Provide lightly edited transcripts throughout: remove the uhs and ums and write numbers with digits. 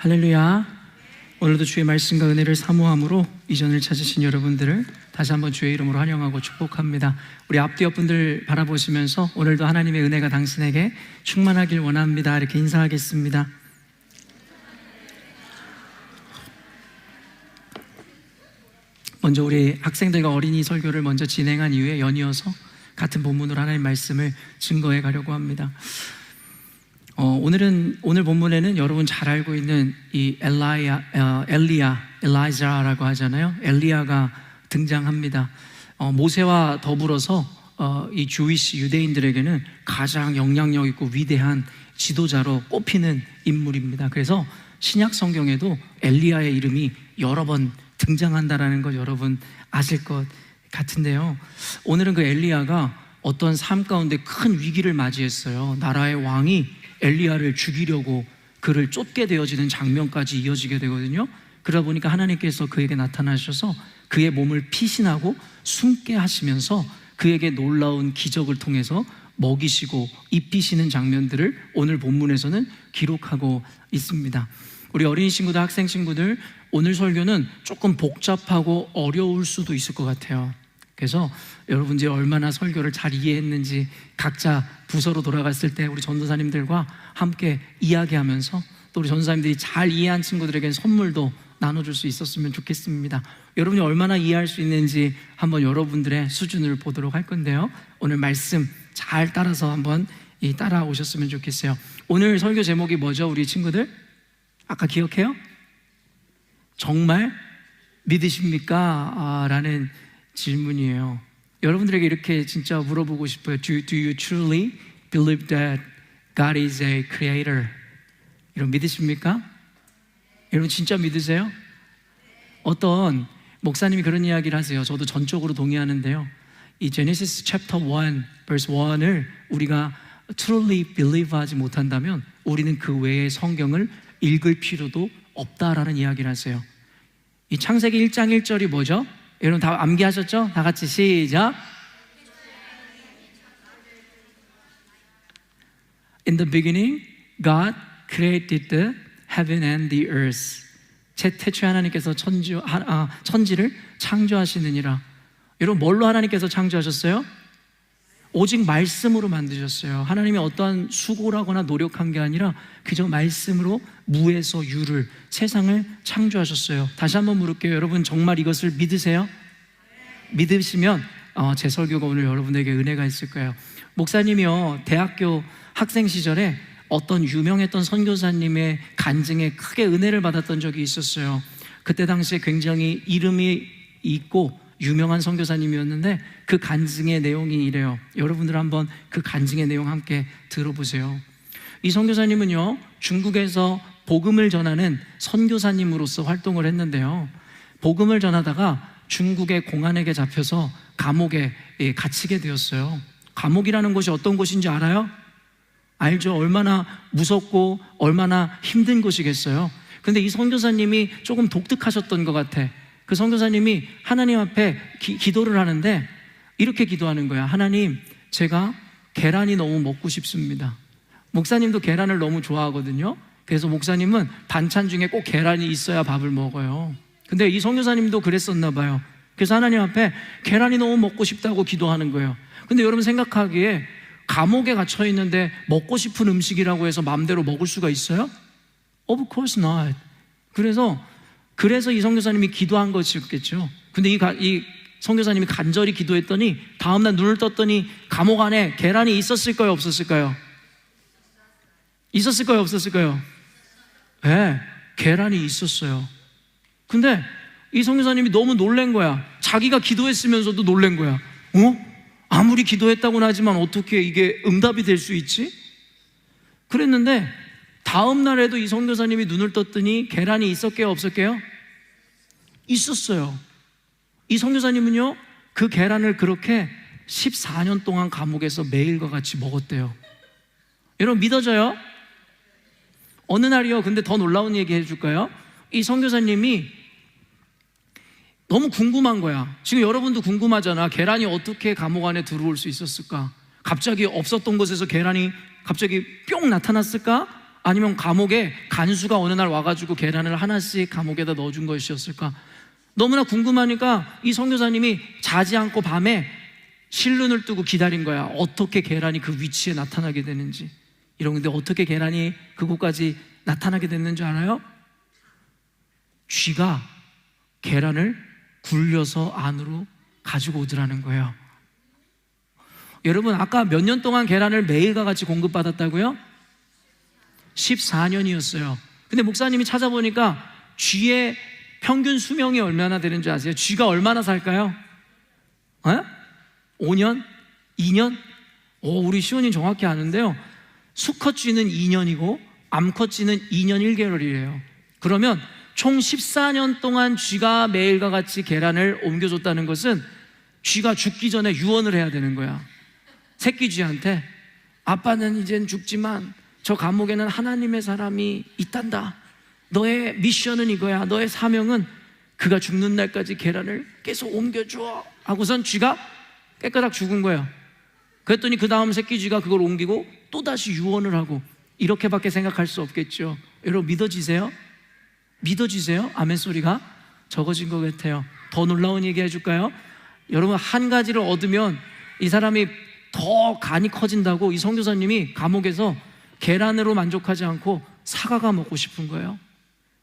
할렐루야. 오늘도 주의 말씀과 은혜를 사모함으로 이전을 찾으신 여러분들을 다시 한번 주의 이름으로 환영하고 축복합니다. 우리 앞뒤 옆분들 바라보시면서 오늘도 하나님의 은혜가 당신에게 충만하길 원합니다. 이렇게 인사하겠습니다. 먼저 우리 학생들과 어린이 설교를 먼저 진행한 이후에 연이어서 같은 본문으로 하나님 말씀을 증거해 가려고 합니다. 오늘 본문에는 여러분 잘 알고 있는 이 엘리야라고 하잖아요. 엘리야가 등장합니다. 모세와 더불어서 이 주위시 유대인들에게는 가장 영향력 있고 위대한 지도자로 꼽히는 인물입니다. 그래서 신약 성경에도 엘리야의 이름이 여러 번 등장한다라는 것 여러분 아실 것 같은데요. 오늘은 그 엘리야가 어떤 삶 가운데 큰 위기를 맞이했어요. 나라의 왕이 엘리야를 죽이려고 그를 쫓게 되어지는 장면까지 이어지게 되거든요. 그러다 보니까 하나님께서 그에게 나타나셔서 그의 몸을 피신하고 숨게 하시면서 그에게 놀라운 기적을 통해서 먹이시고 입히시는 장면들을 오늘 본문에서는 기록하고 있습니다. 우리 어린이 친구들, 학생 친구들, 오늘 설교는 조금 복잡하고 어려울 수도 있을 것 같아요. 그래서 여러분들이 얼마나 설교를 잘 이해했는지 각자 부서로 돌아갔을 때 우리 전도사님들과 함께 이야기하면서 또 우리 전도사님들이 잘 이해한 친구들에게는 선물도 나눠줄 수 있었으면 좋겠습니다. 여러분이 얼마나 이해할 수 있는지 한번 여러분들의 수준을 보도록 할 건데요. 오늘 말씀 잘 따라서 한번 따라오셨으면 좋겠어요. 오늘 설교 제목이 뭐죠, 우리 친구들? 아까 기억해요? 정말 믿으십니까? 라는 질문이에요. 여러분들에게 이렇게 진짜 물어보고 싶어요. Do you truly believe that God is a creator? 여러분 믿으십니까? 여러분 진짜 믿으세요? 어떤 목사님이 그런 이야기를 하세요. 저도 전적으로 동의하는데요. 이 Genesis chapter 1 verse 1을 우리가 truly believe 하지 못한다면 우리는 그 외의 성경을 읽을 필요도 없다라는 이야기를 하세요. 이 창세기 1장 1절이 뭐죠? 여러분 다 암기하셨죠? 다 같이 시작. In the beginning, God created the heaven and the earth. 태초에 하나님께서 천지를 창조하시느니라. 여러분 뭘로 하나님께서 창조하셨어요? 오직 말씀으로 만드셨어요. 하나님이 어떠한 수고를 하거나 노력한 게 아니라 그저 말씀으로 무에서 유를, 세상을 창조하셨어요. 다시 한번 물을게요. 여러분 정말 이것을 믿으세요? 믿으시면 제 설교가 오늘 여러분에게 은혜가 있을 거예요. 목사님이요, 대학교 학생 시절에 어떤 유명했던 선교사님의 간증에 크게 은혜를 받았던 적이 있었어요. 그때 당시에 굉장히 이름이 있고 유명한 선교사님이었는데 그 간증의 내용이 이래요. 여러분들 한번 그 간증의 내용 함께 들어보세요. 이 선교사님은요, 중국에서 복음을 전하는 선교사님으로서 활동을 했는데요, 복음을 전하다가 중국의 공안에게 잡혀서 감옥에 갇히게 되었어요. 감옥이라는 곳이 어떤 곳인지 알아요? 알죠? 얼마나 무섭고 얼마나 힘든 곳이겠어요. 근데 이 선교사님이 조금 독특하셨던 것 같아. 그 선교사님이 하나님 앞에 기도를 하는데 이렇게 기도하는 거야. 하나님, 제가 계란이 너무 먹고 싶습니다. 목사님도 계란을 너무 좋아하거든요. 그래서 목사님은 반찬 중에 꼭 계란이 있어야 밥을 먹어요. 근데 이 선교사님도 그랬었나 봐요. 그래서 하나님 앞에 계란이 너무 먹고 싶다고 기도하는 거예요. 근데 여러분 생각하기에 감옥에 gat혀 있는데 먹고 싶은 음식이라고 해서 마음대로 먹을 수가 있어요? Of course not. 그래서 이 선교사님이 기도한 것이었겠죠. 근데 이 선교사님이 간절히 기도했더니 다음날 눈을 떴더니 감옥 안에 계란이 있었을까요, 없었을까요? 있었을까요, 없었을까요? 네, 계란이 있었어요. 근데 이 선교사님이 너무 놀란 거야. 자기가 기도했으면서도 놀란 거야. 아무리 기도했다고는 하지만 어떻게 이게 응답이 될 수 있지? 그랬는데 다음 날에도 이 선교사님이 눈을 떴더니 계란이 있었게요, 없었게요? 있었어요. 이 선교사님은요, 그 계란을 그렇게 14년 동안 감옥에서 매일과 같이 먹었대요. 여러분 믿어져요? 어느 날이요, 근데 더 놀라운 얘기 해줄까요? 이 선교사님이 너무 궁금한 거야. 지금 여러분도 궁금하잖아. 계란이 어떻게 감옥 안에 들어올 수 있었을까? 갑자기 없었던 곳에서 계란이 갑자기 뿅 나타났을까? 아니면 감옥에 간수가 어느 날 와가지고 계란을 하나씩 감옥에다 넣어준 것이었을까? 너무나 궁금하니까 이 선교사님이 자지 않고 밤에 실눈을 뜨고 기다린 거야. 어떻게 계란이 그 위치에 나타나게 되는지. 이런데 어떻게 계란이 그곳까지 나타나게 됐는지 알아요? 쥐가 계란을 굴려서 안으로 가지고 오더라는 거예요. 여러분, 아까 몇 년 동안 계란을 매일과 같이 공급받았다고요? 14년이었어요. 근데 목사님이 찾아보니까 쥐의 평균 수명이 얼마나 되는 줄 아세요? 쥐가 얼마나 살까요? 5년? 2년? 우리 시원님 정확히 아는데요, 수컷 쥐는 2년이고 암컷 쥐는 2년 1개월이에요 그러면 총 14년 동안 쥐가 매일과 같이 계란을 옮겨줬다는 것은 쥐가 죽기 전에 유언을 해야 되는 거야. 새끼 쥐한테 아빠는 이젠 죽지만 저 감옥에는 하나님의 사람이 있단다. 너의 미션은 이거야. 너의 사명은 그가 죽는 날까지 계란을 계속 옮겨줘 하고선 쥐가 깨끗하게 죽은 거예요. 그랬더니 그 다음 새끼 쥐가 그걸 옮기고 또다시 유언을 하고. 이렇게밖에 생각할 수 없겠죠. 여러분, 믿어지세요? 믿어지세요? 아멘 소리가 적어진 것 같아요. 더 놀라운 얘기 해줄까요? 여러분, 한 가지를 얻으면 이 사람이 더 간이 커진다고 이 선교사님이 감옥에서 계란으로 만족하지 않고 사과가 먹고 싶은 거예요.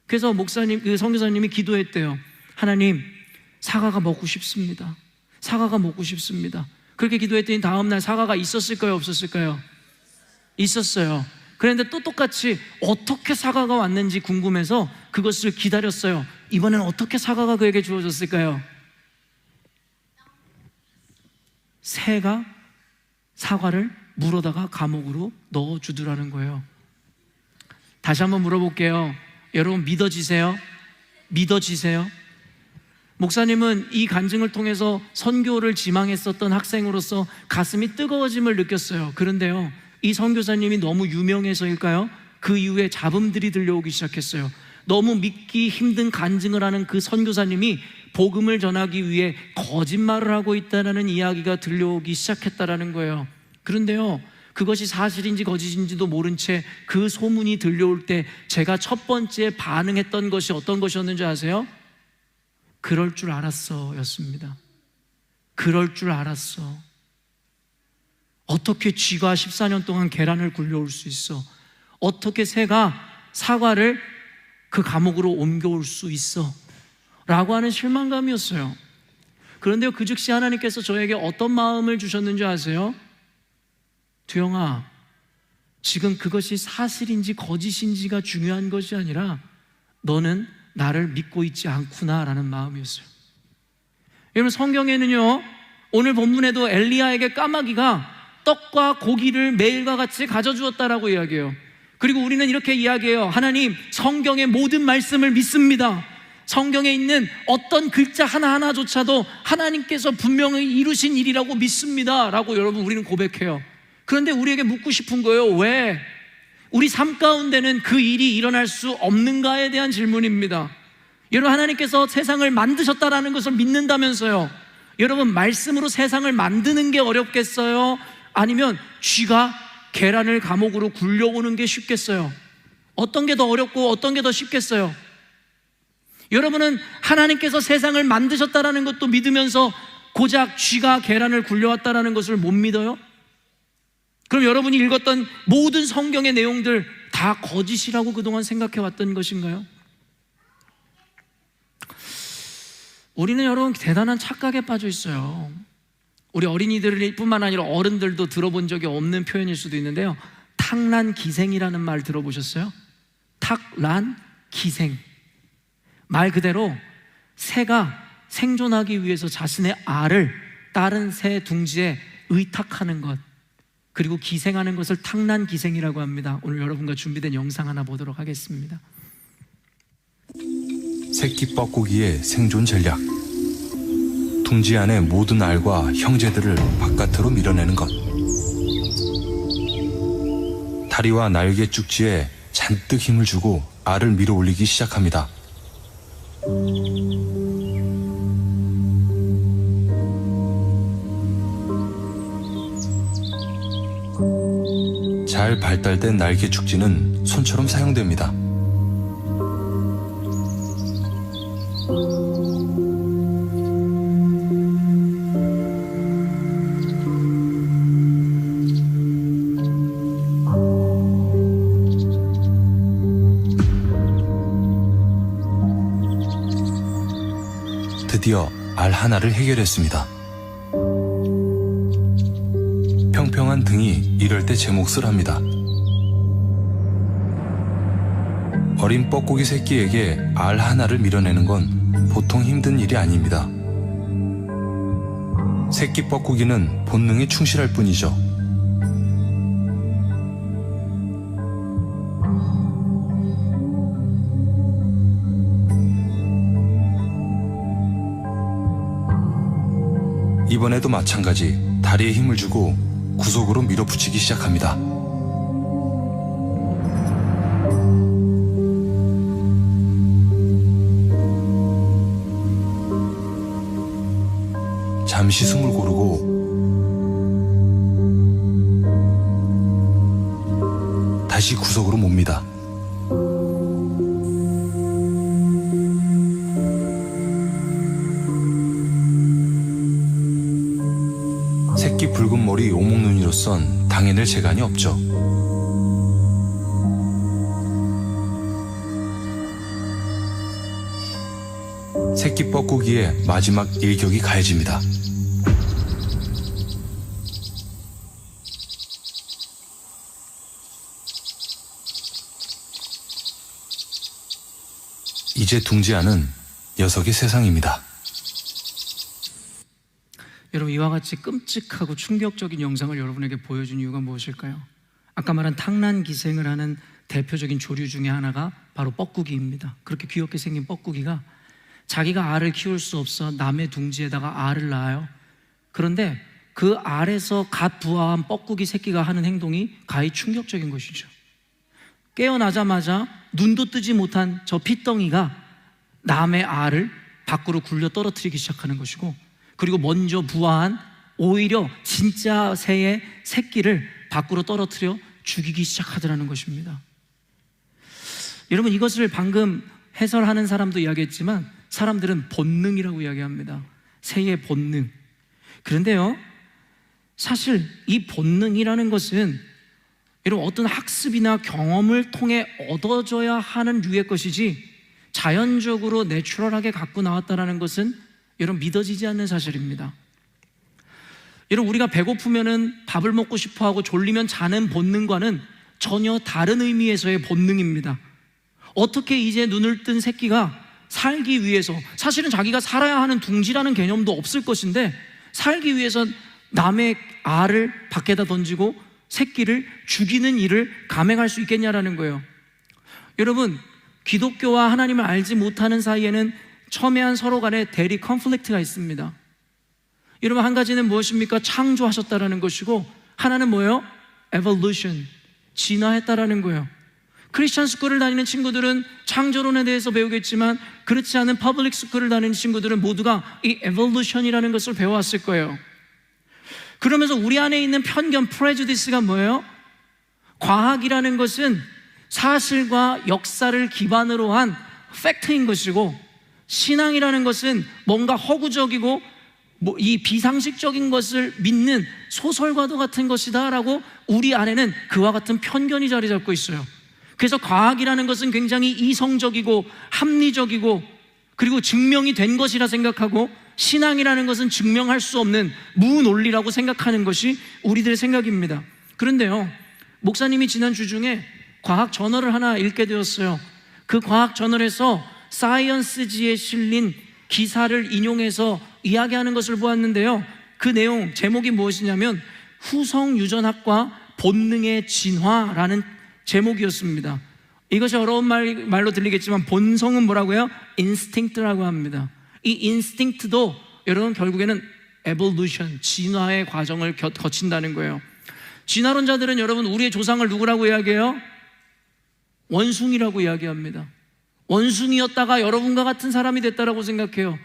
그래서 목사님, 그 선교사님이 기도했대요. 하나님, 사과가 먹고 싶습니다. 사과가 먹고 싶습니다. 그렇게 기도했더니 다음날 사과가 있었을까요? 없었을까요? 있었어요. 그런데 또 똑같이 어떻게 사과가 왔는지 궁금해서 그것을 기다렸어요. 이번엔 어떻게 사과가 그에게 주어졌을까요? 새가 사과를 물어다가 감옥으로 넣어주더라는 거예요. 다시 한번 물어볼게요. 여러분, 믿어지세요? 믿어지세요? 목사님은 이 간증을 통해서 선교를 지망했었던 학생으로서 가슴이 뜨거워짐을 느꼈어요. 그런데요, 이 선교사님이 너무 유명해서일까요? 그 이후에 잡음들이 들려오기 시작했어요. 너무 믿기 힘든 간증을 하는 그 선교사님이 복음을 전하기 위해 거짓말을 하고 있다는 이야기가 들려오기 시작했다는 거예요. 그런데요, 그것이 사실인지 거짓인지도 모른 채 그 소문이 들려올 때 제가 첫 번째 반응했던 것이 어떤 것이었는지 아세요? 그럴 줄 알았어 였습니다. 그럴 줄 알았어. 어떻게 쥐가 14년 동안 계란을 굴려올 수 있어? 어떻게 새가 사과를 그 감옥으로 옮겨올 수 있어? 라고 하는 실망감이었어요. 그런데 그 즉시 하나님께서 저에게 어떤 마음을 주셨는지 아세요? 두영아, 지금 그것이 사실인지 거짓인지가 중요한 것이 아니라 너는 나를 믿고 있지 않구나 라는 마음이었어요. 여러분, 성경에는요, 오늘 본문에도 엘리야에게 까마귀가 떡과 고기를 매일과 같이 가져주었다라고 이야기해요. 그리고 우리는 이렇게 이야기해요. 하나님, 성경의 모든 말씀을 믿습니다. 성경에 있는 어떤 글자 하나하나조차도 하나님께서 분명히 이루신 일이라고 믿습니다 라고 여러분, 우리는 고백해요. 그런데 우리에게 묻고 싶은 거예요. 왜? 우리 삶 가운데는 그 일이 일어날 수 없는가에 대한 질문입니다. 여러분, 하나님께서 세상을 만드셨다라는 것을 믿는다면서요. 여러분, 말씀으로 세상을 만드는 게 어렵겠어요? 아니면 쥐가 계란을 감옥으로 굴려오는 게 쉽겠어요? 어떤 게 더 어렵고 어떤 게 더 쉽겠어요? 여러분은 하나님께서 세상을 만드셨다라는 것도 믿으면서 고작 쥐가 계란을 굴려왔다라는 것을 못 믿어요? 그럼 여러분이 읽었던 모든 성경의 내용들 다 거짓이라고 그동안 생각해왔던 것인가요? 우리는 여러분 대단한 착각에 빠져 있어요. 우리 어린이들 뿐만 아니라 어른들도 들어본 적이 없는 표현일 수도 있는데요, 탁란기생이라는 말 들어보셨어요? 탁란기생. 말 그대로 새가 생존하기 위해서 자신의 알을 다른 새 둥지에 의탁하는 것, 그리고 기생하는 것을 탁란기생이라고 합니다. 오늘 여러분과 준비된 영상 하나 보도록 하겠습니다. 새끼 뻐꾸기의 생존 전략. 둥지 안의 모든 알과 형제들을 바깥으로 밀어내는 것. 다리와 날개 쭉지에 잔뜩 힘을 주고 알을 밀어 올리기 시작합니다. 잘 발달된 날개 축지는 손처럼 사용됩니다. 드디어 알 하나를 해결했습니다. 평평한 등이 이럴 때 제 몫을 합니다. 어린 뻐꾸기 새끼에게 알 하나를 밀어내는 건 보통 힘든 일이 아닙니다. 새끼 뻐꾸기는 본능에 충실할 뿐이죠. 이번에도 마찬가지 다리에 힘을 주고 구속으로 밀어붙이기 시작합니다. 잠시 숨을 고르고 다시 구석으로 몹니다. 새끼 붉은 머리 오목눈이로선 당해낼 재간이 없죠. 새끼 뻐꾸기의 마지막 일격이 가해집니다. 이제 둥지하는 녀석의 세상입니다. 여러분, 이와 같이 끔찍하고 충격적인 영상을 여러분에게 보여준 이유가 무엇일까요? 아까 말한 탕난 기생을 하는 대표적인 조류 중에 하나가 바로 뻐꾸기입니다. 그렇게 귀엽게 생긴 뻐꾸기가 자기가 알을 키울 수 없어 남의 둥지에다가 알을 낳아요. 그런데 그 알에서 갓 부화한 뻐꾸기 새끼가 하는 행동이 가히 충격적인 것이죠. 깨어나자마자 눈도 뜨지 못한 저 핏덩이가 남의 알을 밖으로 굴려 떨어뜨리기 시작하는 것이고, 그리고 먼저 부화한 오히려 진짜 새의 새끼를 밖으로 떨어뜨려 죽이기 시작하더라는 것입니다. 여러분, 이것을 방금 해설하는 사람도 이야기했지만 사람들은 본능이라고 이야기합니다. 새의 본능. 그런데요, 사실 이 본능이라는 것은 여러분 어떤 학습이나 경험을 통해 얻어져야 하는 류의 것이지 자연적으로 내추럴하게 갖고 나왔다는 것은 여러분 믿어지지 않는 사실입니다. 여러분, 우리가 배고프면은 밥을 먹고 싶어하고 졸리면 자는 본능과는 전혀 다른 의미에서의 본능입니다. 어떻게 이제 눈을 뜬 새끼가 살기 위해서, 사실은 자기가 살아야 하는 둥지라는 개념도 없을 것인데 살기 위해서 남의 알을 밖에다 던지고 새끼를 죽이는 일을 감행할 수 있겠냐라는 거예요. 여러분, 기독교와 하나님을 알지 못하는 사이에는 첨예한 서로 간의 대리 컨플릭트가 있습니다. 여러분, 한 가지는 무엇입니까? 창조하셨다라는 것이고, 하나는 뭐예요? evolution, 진화했다라는 거예요. 크리스찬 스쿨을 다니는 친구들은 창조론에 대해서 배우겠지만 그렇지 않은 퍼블릭 스쿨을 다니는 친구들은 모두가 이 evolution이라는 것을 배워왔을 거예요. 그러면서 우리 안에 있는 편견, 프레주디스가 뭐예요? 과학이라는 것은 사실과 역사를 기반으로 한 팩트인 것이고, 신앙이라는 것은 뭔가 허구적이고 이 비상식적인 것을 믿는 소설과도 같은 것이다 라고 우리 안에는 그와 같은 편견이 자리 잡고 있어요. 그래서 과학이라는 것은 굉장히 이성적이고 합리적이고 그리고 증명이 된 것이라 생각하고, 신앙이라는 것은 증명할 수 없는 무논리라고 생각하는 것이 우리들의 생각입니다. 그런데요, 목사님이 지난 주 중에 과학 저널을 하나 읽게 되었어요. 그 과학 저널에서 사이언스지에 실린 기사를 인용해서 이야기하는 것을 보았는데요, 그 내용 제목이 무엇이냐면 후성유전학과 본능의 진화라는 제목이었습니다. 이것이 어려운 말로 들리겠지만 본성은 뭐라고요? 인스팅트라고 합니다. 이 인스팅트도 여러분 결국에는 evolution, 진화의 과정을 거친다는 거예요. 진화론자들은 여러분 우리의 조상을 누구라고 이야기해요? 원숭이라고 이야기합니다. 원숭이였다가 여러분과 같은 사람이 됐다라고 생각해요.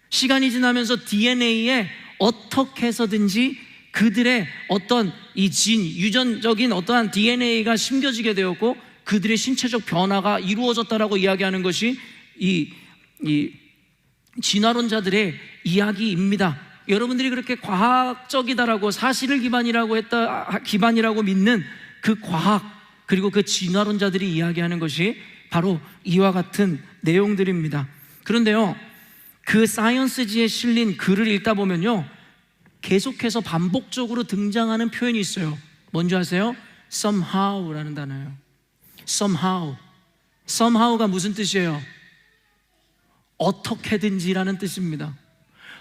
시간이 지나면서 DNA에 어떻게 해서든지 그들의 어떤 이 유전적인 어떠한 DNA가 심겨지게 되었고 그들의 신체적 변화가 이루어졌다라고 이야기하는 것이 이 진화론자들의 이야기입니다. 여러분들이 그렇게 과학적이다라고 사실을 기반이라고 믿는 그 과학 그리고 그 진화론자들이 이야기하는 것이 바로 이와 같은 내용들입니다. 그런데요, 그 사이언스지에 실린 글을 읽다 보면요, 계속해서 반복적으로 등장하는 표현이 있어요. 뭔지 아세요? somehow라는 단어예요. somehow가 무슨 뜻이에요? 어떻게든지라는 뜻입니다.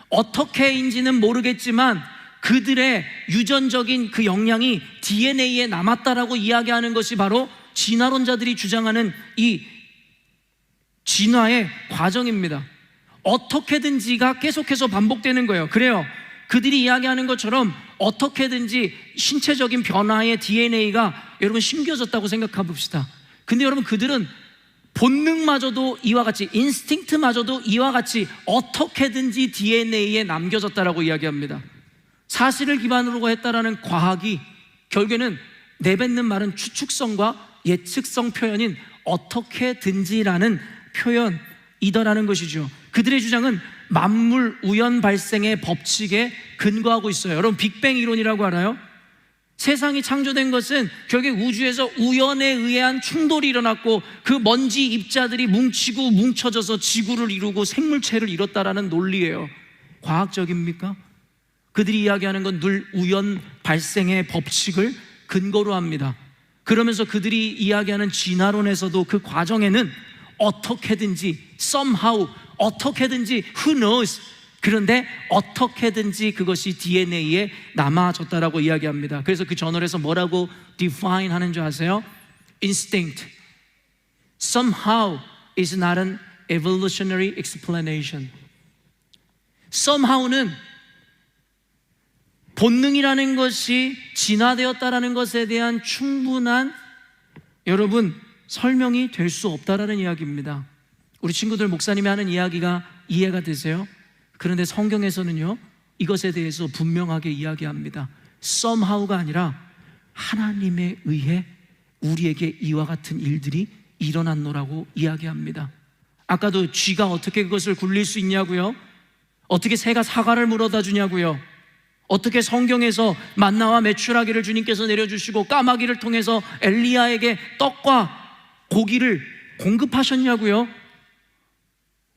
어떻게인지는 모르겠지만 그들의 유전적인 그 영향이 DNA에 남았다라고 이야기하는 것이 바로 진화론자들이 주장하는 이 진화의 과정입니다. 어떻게든지가 계속해서 반복되는 거예요. 그래요, 그들이 이야기하는 것처럼 어떻게든지 신체적인 변화의 DNA가 여러분 심겨졌다고 생각해 봅시다. 근데 여러분, 그들은 본능마저도 이와 같이, 인스팅트마저도 이와 같이 어떻게든지 DNA에 남겨졌다라고 이야기합니다. 사실을 기반으로 했다라는 과학이 결국에는 내뱉는 말은 추측성과 예측성 표현인 어떻게든지라는 표현이더라는 것이죠. 그들의 주장은 만물 우연 발생의 법칙에 근거하고 있어요. 여러분, 빅뱅 이론이라고 알아요? 세상이 창조된 것은 결국 우주에서 우연에 의한 충돌이 일어났고 그 먼지 입자들이 뭉치고 뭉쳐져서 지구를 이루고 생물체를 이뤘다라는 논리예요. 과학적입니까? 그들이 이야기하는 건 늘 우연 발생의 법칙을 근거로 합니다. 그러면서 그들이 이야기하는 진화론에서도 그 과정에는 어떻게든지, somehow, 어떻게든지, who knows, 그런데 어떻게든지 그것이 DNA에 남아졌다라고 이야기합니다. 그래서 그 저널에서 뭐라고 define 하는 줄 아세요? instinct. somehow is not an evolutionary explanation. somehow는 본능이라는 것이 진화되었다라는 것에 대한 충분한 여러분 설명이 될 수 없다라는 이야기입니다. 우리 친구들 목사님이 하는 이야기가 이해가 되세요? 그런데 성경에서는요, 이것에 대해서 분명하게 이야기합니다. somehow가 아니라 하나님에 의해 우리에게 이와 같은 일들이 일어났노라고 이야기합니다. 아까도 쥐가 어떻게 그것을 굴릴 수 있냐고요? 어떻게 새가 사과를 물어다 주냐고요? 어떻게 성경에서 만나와 메추라기를 주님께서 내려주시고 까마귀를 통해서 엘리야에게 떡과 고기를 공급하셨냐고요?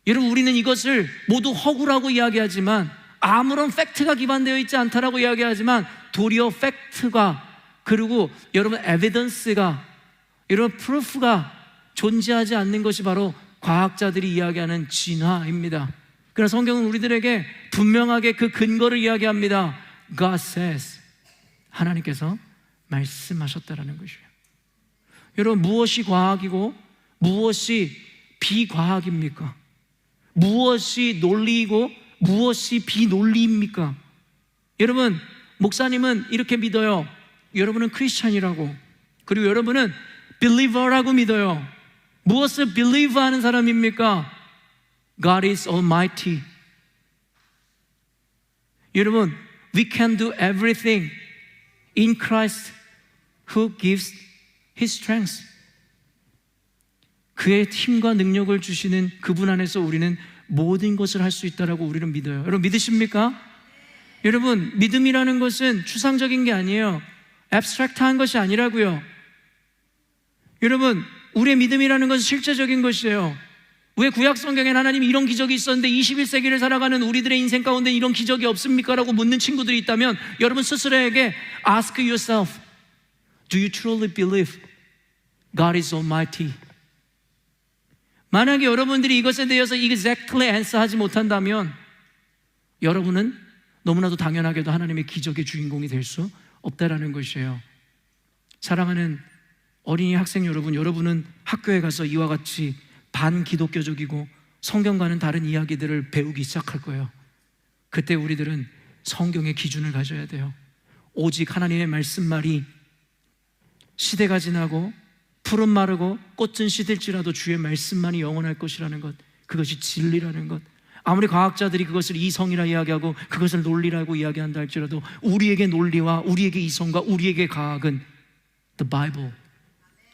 여러분, 우리는 이것을 모두 허구라고 이야기하지만, 아무런 팩트가 기반되어 있지 않다라고 이야기하지만, 도리어 팩트가, 그리고 여러분 에비던스가, 여러분 프루프가 존재하지 않는 것이 바로 과학자들이 이야기하는 진화입니다. 그러나 성경은 우리들에게 분명하게 그 근거를 이야기합니다. God says, 하나님께서 말씀하셨다라는 것이에요. 여러분, 무엇이 과학이고 무엇이 비과학입니까? 무엇이 논리이고 무엇이 비논리입니까? 여러분, 목사님은 이렇게 믿어요. 여러분은 크리스찬이라고, 그리고 여러분은 believer라고 믿어요. 무엇을 believe 하는 사람입니까? God is almighty. 여러분, we can do everything in Christ who gives His strength. 그의 힘과 능력을 주시는 그분 안에서 우리는 모든 것을 할 수 있다라고 우리는 믿어요. 여러분, 믿으십니까? 여러분, 믿음이라는 것은 추상적인 게 아니에요. abstract한 것이 아니라고요. 여러분, 우리의 믿음이라는 것은 실제적인 것이에요. 왜 구약 성경엔 하나님이 이런 기적이 있었는데 21세기를 살아가는 우리들의 인생 가운데 이런 기적이 없습니까? 라고 묻는 친구들이 있다면, 여러분 스스로에게 ask yourself, do you truly believe God is almighty? 만약에 여러분들이 이것에 대해서 exactly answer 하지 못한다면 여러분은 너무나도 당연하게도 하나님의 기적의 주인공이 될 수 없다라는 것이에요. 사랑하는 어린이 학생 여러분, 여러분은 학교에 가서 이와 같이 반기독교적이고 성경과는 다른 이야기들을 배우기 시작할 거예요. 그때 우리들은 성경의 기준을 가져야 돼요. 오직 하나님의 말씀말이 시대가 지나고 푸른 마르고 꽃은 시들지라도 주의 말씀만이 영원할 것이라는 것, 그것이 진리라는 것, 아무리 과학자들이 그것을 이성이라 이야기하고 그것을 논리라고 이야기한다 할지라도 우리에게 논리와 우리에게 이성과 우리에게 과학은 The Bible,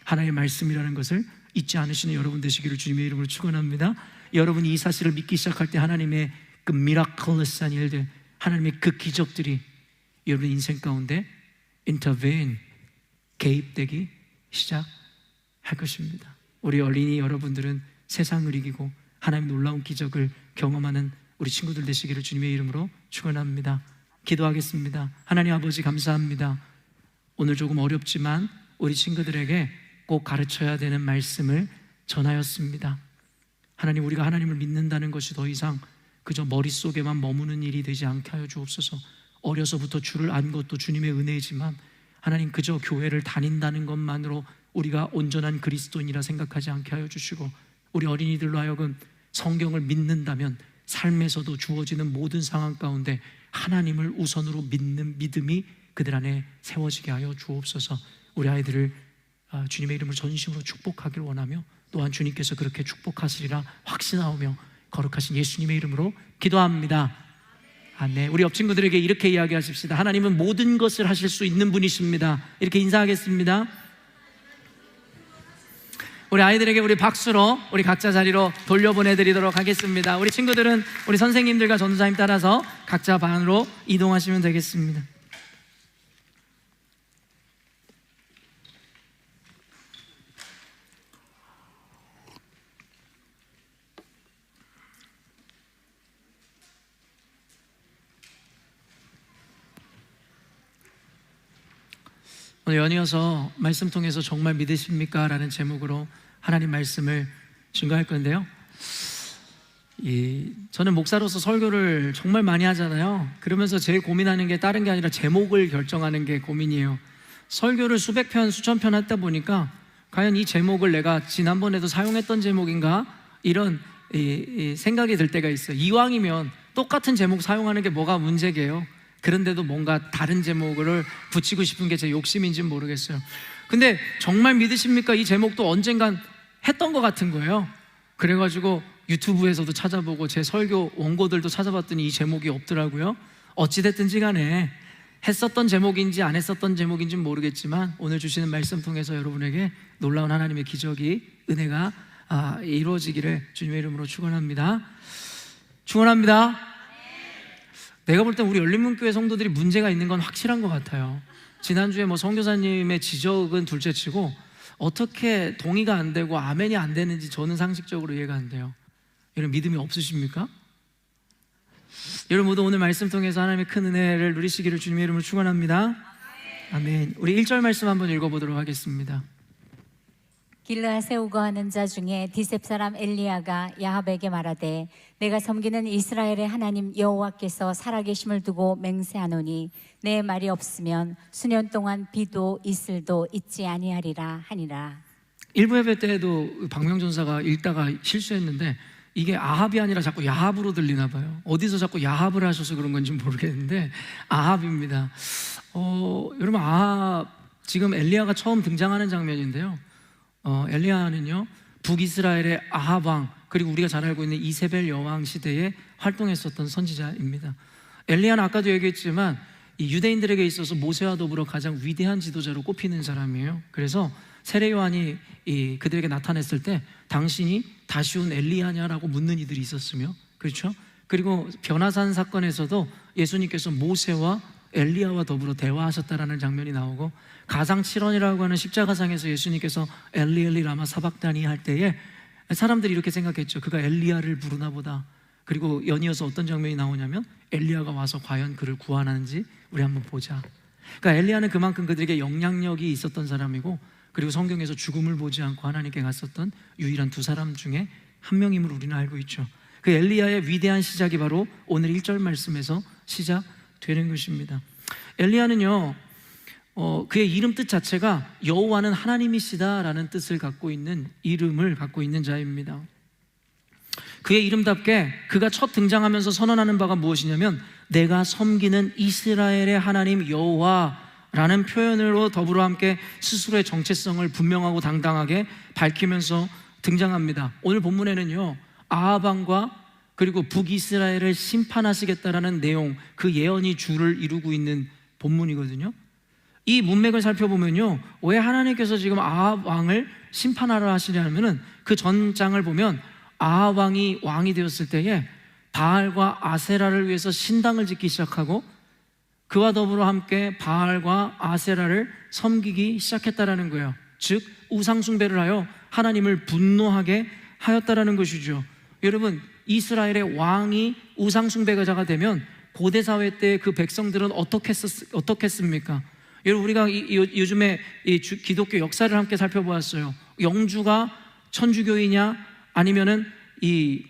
하나님의 말씀이라는 것을 잊지 않으시는 여러분 되시기를 주님의 이름으로 축원합니다. 여러분이 이 사실을 믿기 시작할 때 하나님의 그 미라클러스한 일들, 하나님의 그 기적들이 여러분 인생 가운데 intervene, 개입되기 시작할 것입니다. 우리 어린이 여러분들은 세상을 이기고 하나님 놀라운 기적을 경험하는 우리 친구들 되시기를 주님의 이름으로 축원합니다. 기도하겠습니다. 하나님 아버지 감사합니다. 오늘 조금 어렵지만 우리 친구들에게 꼭 가르쳐야 되는 말씀을 전하였습니다. 하나님, 우리가 하나님을 믿는다는 것이 더 이상 그저 머릿속에만 머무는 일이 되지 않게 하여 주옵소서. 어려서부터 주를 안 것도 주님의 은혜이지만 하나님, 그저 교회를 다닌다는 것만으로 우리가 온전한 그리스도인이라 생각하지 않게 하여 주시고, 우리 어린이들로 하여금 성경을 믿는다면 삶에서도 주어지는 모든 상황 가운데 하나님을 우선으로 믿는 믿음이 그들 안에 세워지게 하여 주옵소서. 우리 아이들을 주님의 이름을 전심으로 축복하길 원하며 또한 주님께서 그렇게 축복하시리라 확신하오며 거룩하신 예수님의 이름으로 기도합니다. 아멘. 우리 옆 친구들에게 이렇게 이야기하십시다. 하나님은 모든 것을 하실 수 있는 분이십니다. 이렇게 인사하겠습니다. 우리 아이들에게 우리 박수로 우리 각자 자리로 돌려보내드리도록 하겠습니다. 우리 친구들은 우리 선생님들과 전도사님 따라서 각자 반으로 이동하시면 되겠습니다. 오늘 연이어서 말씀 통해서 정말 믿으십니까? 라는 제목으로 하나님 말씀을 증거할 건데요, 저는 목사로서 설교를 정말 많이 하잖아요. 그러면서 제일 고민하는 게 다른 게 아니라 제목을 결정하는 게 고민이에요. 설교를 수백 편, 수천 편 하다 보니까 과연 이 제목을 내가 지난번에도 사용했던 제목인가? 이런 생각이 들 때가 있어요. 이왕이면 똑같은 제목 사용하는 게 뭐가 문제게요? 그런데도 뭔가 다른 제목을 붙이고 싶은 게 제 욕심인지는 모르겠어요. 근데 정말 믿으십니까? 이 제목도 언젠간 했던 것 같은 거예요. 그래가지고 유튜브에서도 찾아보고 제 설교 원고들도 찾아봤더니 이 제목이 없더라고요. 어찌됐든지 간에 했었던 제목인지 안 했었던 제목인지는 모르겠지만 오늘 주시는 말씀 통해서 여러분에게 놀라운 하나님의 기적이, 은혜가 이루어지기를 주님의 이름으로 축원합니다. 축원합니다. 내가 볼 땐 우리 열린문교회 성도들이 문제가 있는 건 확실한 것 같아요. 지난주에 선교사님의 지적은 둘째치고 어떻게 동의가 안 되고 아멘이 안 되는지 저는 상식적으로 이해가 안 돼요. 여러분 믿음이 없으십니까? 여러분 모두 오늘 말씀 통해서 하나님의 큰 은혜를 누리시기를 주님의 이름으로 축원합니다. 아멘. 우리 1절 말씀 한번 읽어보도록 하겠습니다. 길르앗에 우거하는 자 중에 디셉 사람 엘리야가 야합에게 말하되 내가 섬기는 이스라엘의 하나님 여호와께서 살아계심을 두고 맹세하노니 내 말이 없으면 수년 동안 비도 이슬도 있지 아니하리라 하니라. 일부 예배 때에도 박명 전사가 읽다가 실수했는데 이게 아합이 아니라 자꾸 야합으로 들리나 봐요. 어디서 자꾸 야합을 하셔서 그런 건지 모르겠는데 아합입니다. 여러분 아합, 지금 엘리야가 처음 등장하는 장면인데요, 엘리야는요 북이스라엘의 아합 왕, 그리고 우리가 잘 알고 있는 이세벨 여왕 시대에 활동했었던 선지자입니다. 엘리야는 아까도 얘기했지만 이 유대인들에게 있어서 모세와 더불어 가장 위대한 지도자로 꼽히는 사람이에요. 그래서 세례 요한이 그들에게 나타났을 때 당신이 다시 온 엘리야냐라고 묻는 이들이 있었으며, 그렇죠? 그리고 변화산 사건에서도 예수님께서 모세와 엘리야와 더불어 대화하셨다라는 장면이 나오고, 가상 7원이라고 하는 십자가상에서 예수님께서 엘리 엘리 라마 사박다니 할 때에 사람들이 이렇게 생각했죠. 그가 엘리야를 부르나 보다. 그리고 연이어서 어떤 장면이 나오냐면 엘리야가 와서 과연 그를 구원하는지 우리 한번 보자. 그러니까 엘리야는 그만큼 그들에게 영향력이 있었던 사람이고, 그리고 성경에서 죽음을 보지 않고 하나님께 갔었던 유일한 두 사람 중에 한 명임을 우리는 알고 있죠. 그 엘리야의 위대한 시작이 바로 오늘 1절 말씀에서 시작되는 것입니다. 엘리야는요 그의 이름 뜻 자체가 여호와는 하나님이시다라는 뜻을 갖고 있는, 이름을 갖고 있는 자입니다. 그의 이름답게 그가 첫 등장하면서 선언하는 바가 무엇이냐면 내가 섬기는 이스라엘의 하나님 여호와라는 표현으로 더불어 함께 스스로의 정체성을 분명하고 당당하게 밝히면서 등장합니다. 오늘 본문에는요 아합 왕과 그리고 북이스라엘을 심판하시겠다라는 내용, 그 예언이 주를 이루고 있는 본문이거든요. 이 문맥을 살펴보면요, 왜 하나님께서 지금 아합 왕을 심판하러 하시냐면은 그 전장을 보면 아합 왕이 왕이 되었을 때에 바알과 아세라를 위해서 신당을 짓기 시작하고 그와 더불어 함께 바알과 아세라를 섬기기 시작했다라는 거예요. 즉 우상 숭배를 하여 하나님을 분노하게 하였다라는 것이죠. 여러분, 이스라엘의 왕이 우상 숭배자가 되면 고대 사회 때 그 백성들은 어떻겠습니까? 여러분, 우리가 요즘에 기독교 역사를 함께 살펴보았어요. 영주가 천주교이냐 아니면은 이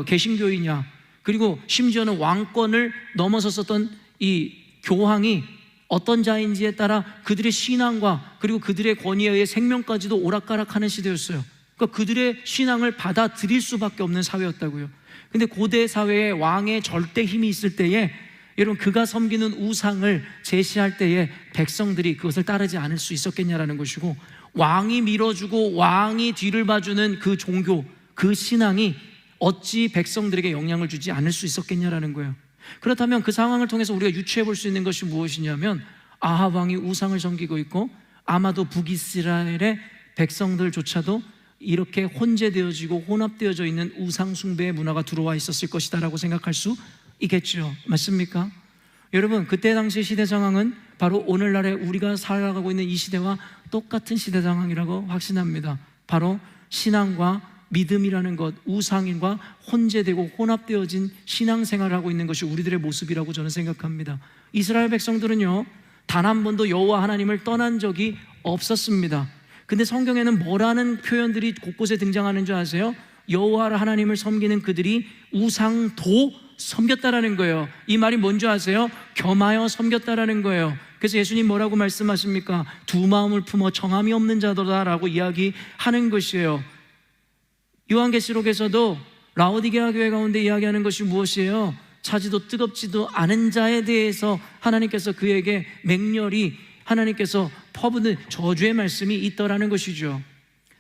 개신교이냐, 그리고 심지어는 왕권을 넘어섰었던 이 교황이 어떤 자인지에 따라 그들의 신앙과 그리고 그들의 권위에 의해 생명까지도 오락가락하는 시대였어요. 그러니까 그들의 신앙을 받아들일 수밖에 없는 사회였다고요. 근데 고대 사회에 왕의 절대 힘이 있을 때에 여러분, 그가 섬기는 우상을 제시할 때에 백성들이 그것을 따르지 않을 수 있었겠냐라는 것이고, 왕이 밀어주고 왕이 뒤를 봐주는 그 종교, 그 신앙이 어찌 백성들에게 영향을 주지 않을 수 있었겠냐라는 거예요. 그렇다면 그 상황을 통해서 우리가 유추해 볼 수 있는 것이 무엇이냐면, 아합 왕이 우상을 섬기고 있고 아마도 북이스라엘의 백성들조차도 이렇게 혼재되어지고 혼합되어져 있는 우상 숭배의 문화가 들어와 있었을 것이다라고 생각할 수 있겠죠. 맞습니까? 여러분, 그때 당시 시대 상황은 바로 오늘날에 우리가 살아가고 있는 이 시대와 똑같은 시대 상황이라고 확신합니다. 바로 신앙과 믿음이라는 것, 우상인과 혼재되고 혼합되어진 신앙생활을 하고 있는 것이 우리들의 모습이라고 저는 생각합니다. 이스라엘 백성들은요, 단 한 번도 여호와 하나님을 떠난 적이 없었습니다. 근데 성경에는 뭐라는 표현들이 곳곳에 등장하는 줄 아세요? 여호와 하나님을 섬기는 그들이 우상도 섬겼다라는 거예요. 이 말이 뭔지 아세요? 겸하여 섬겼다라는 거예요. 그래서 예수님 뭐라고 말씀하십니까? 두 마음을 품어 정함이 없는 자도다라고 이야기하는 것이에요. 요한계시록에서도 라오디게아 교회 가운데 이야기하는 것이 무엇이에요? 차지도 뜨겁지도 않은 자에 대해서 하나님께서 그에게 맹렬히 하나님께서 퍼부는 저주의 말씀이 있더라는 것이죠.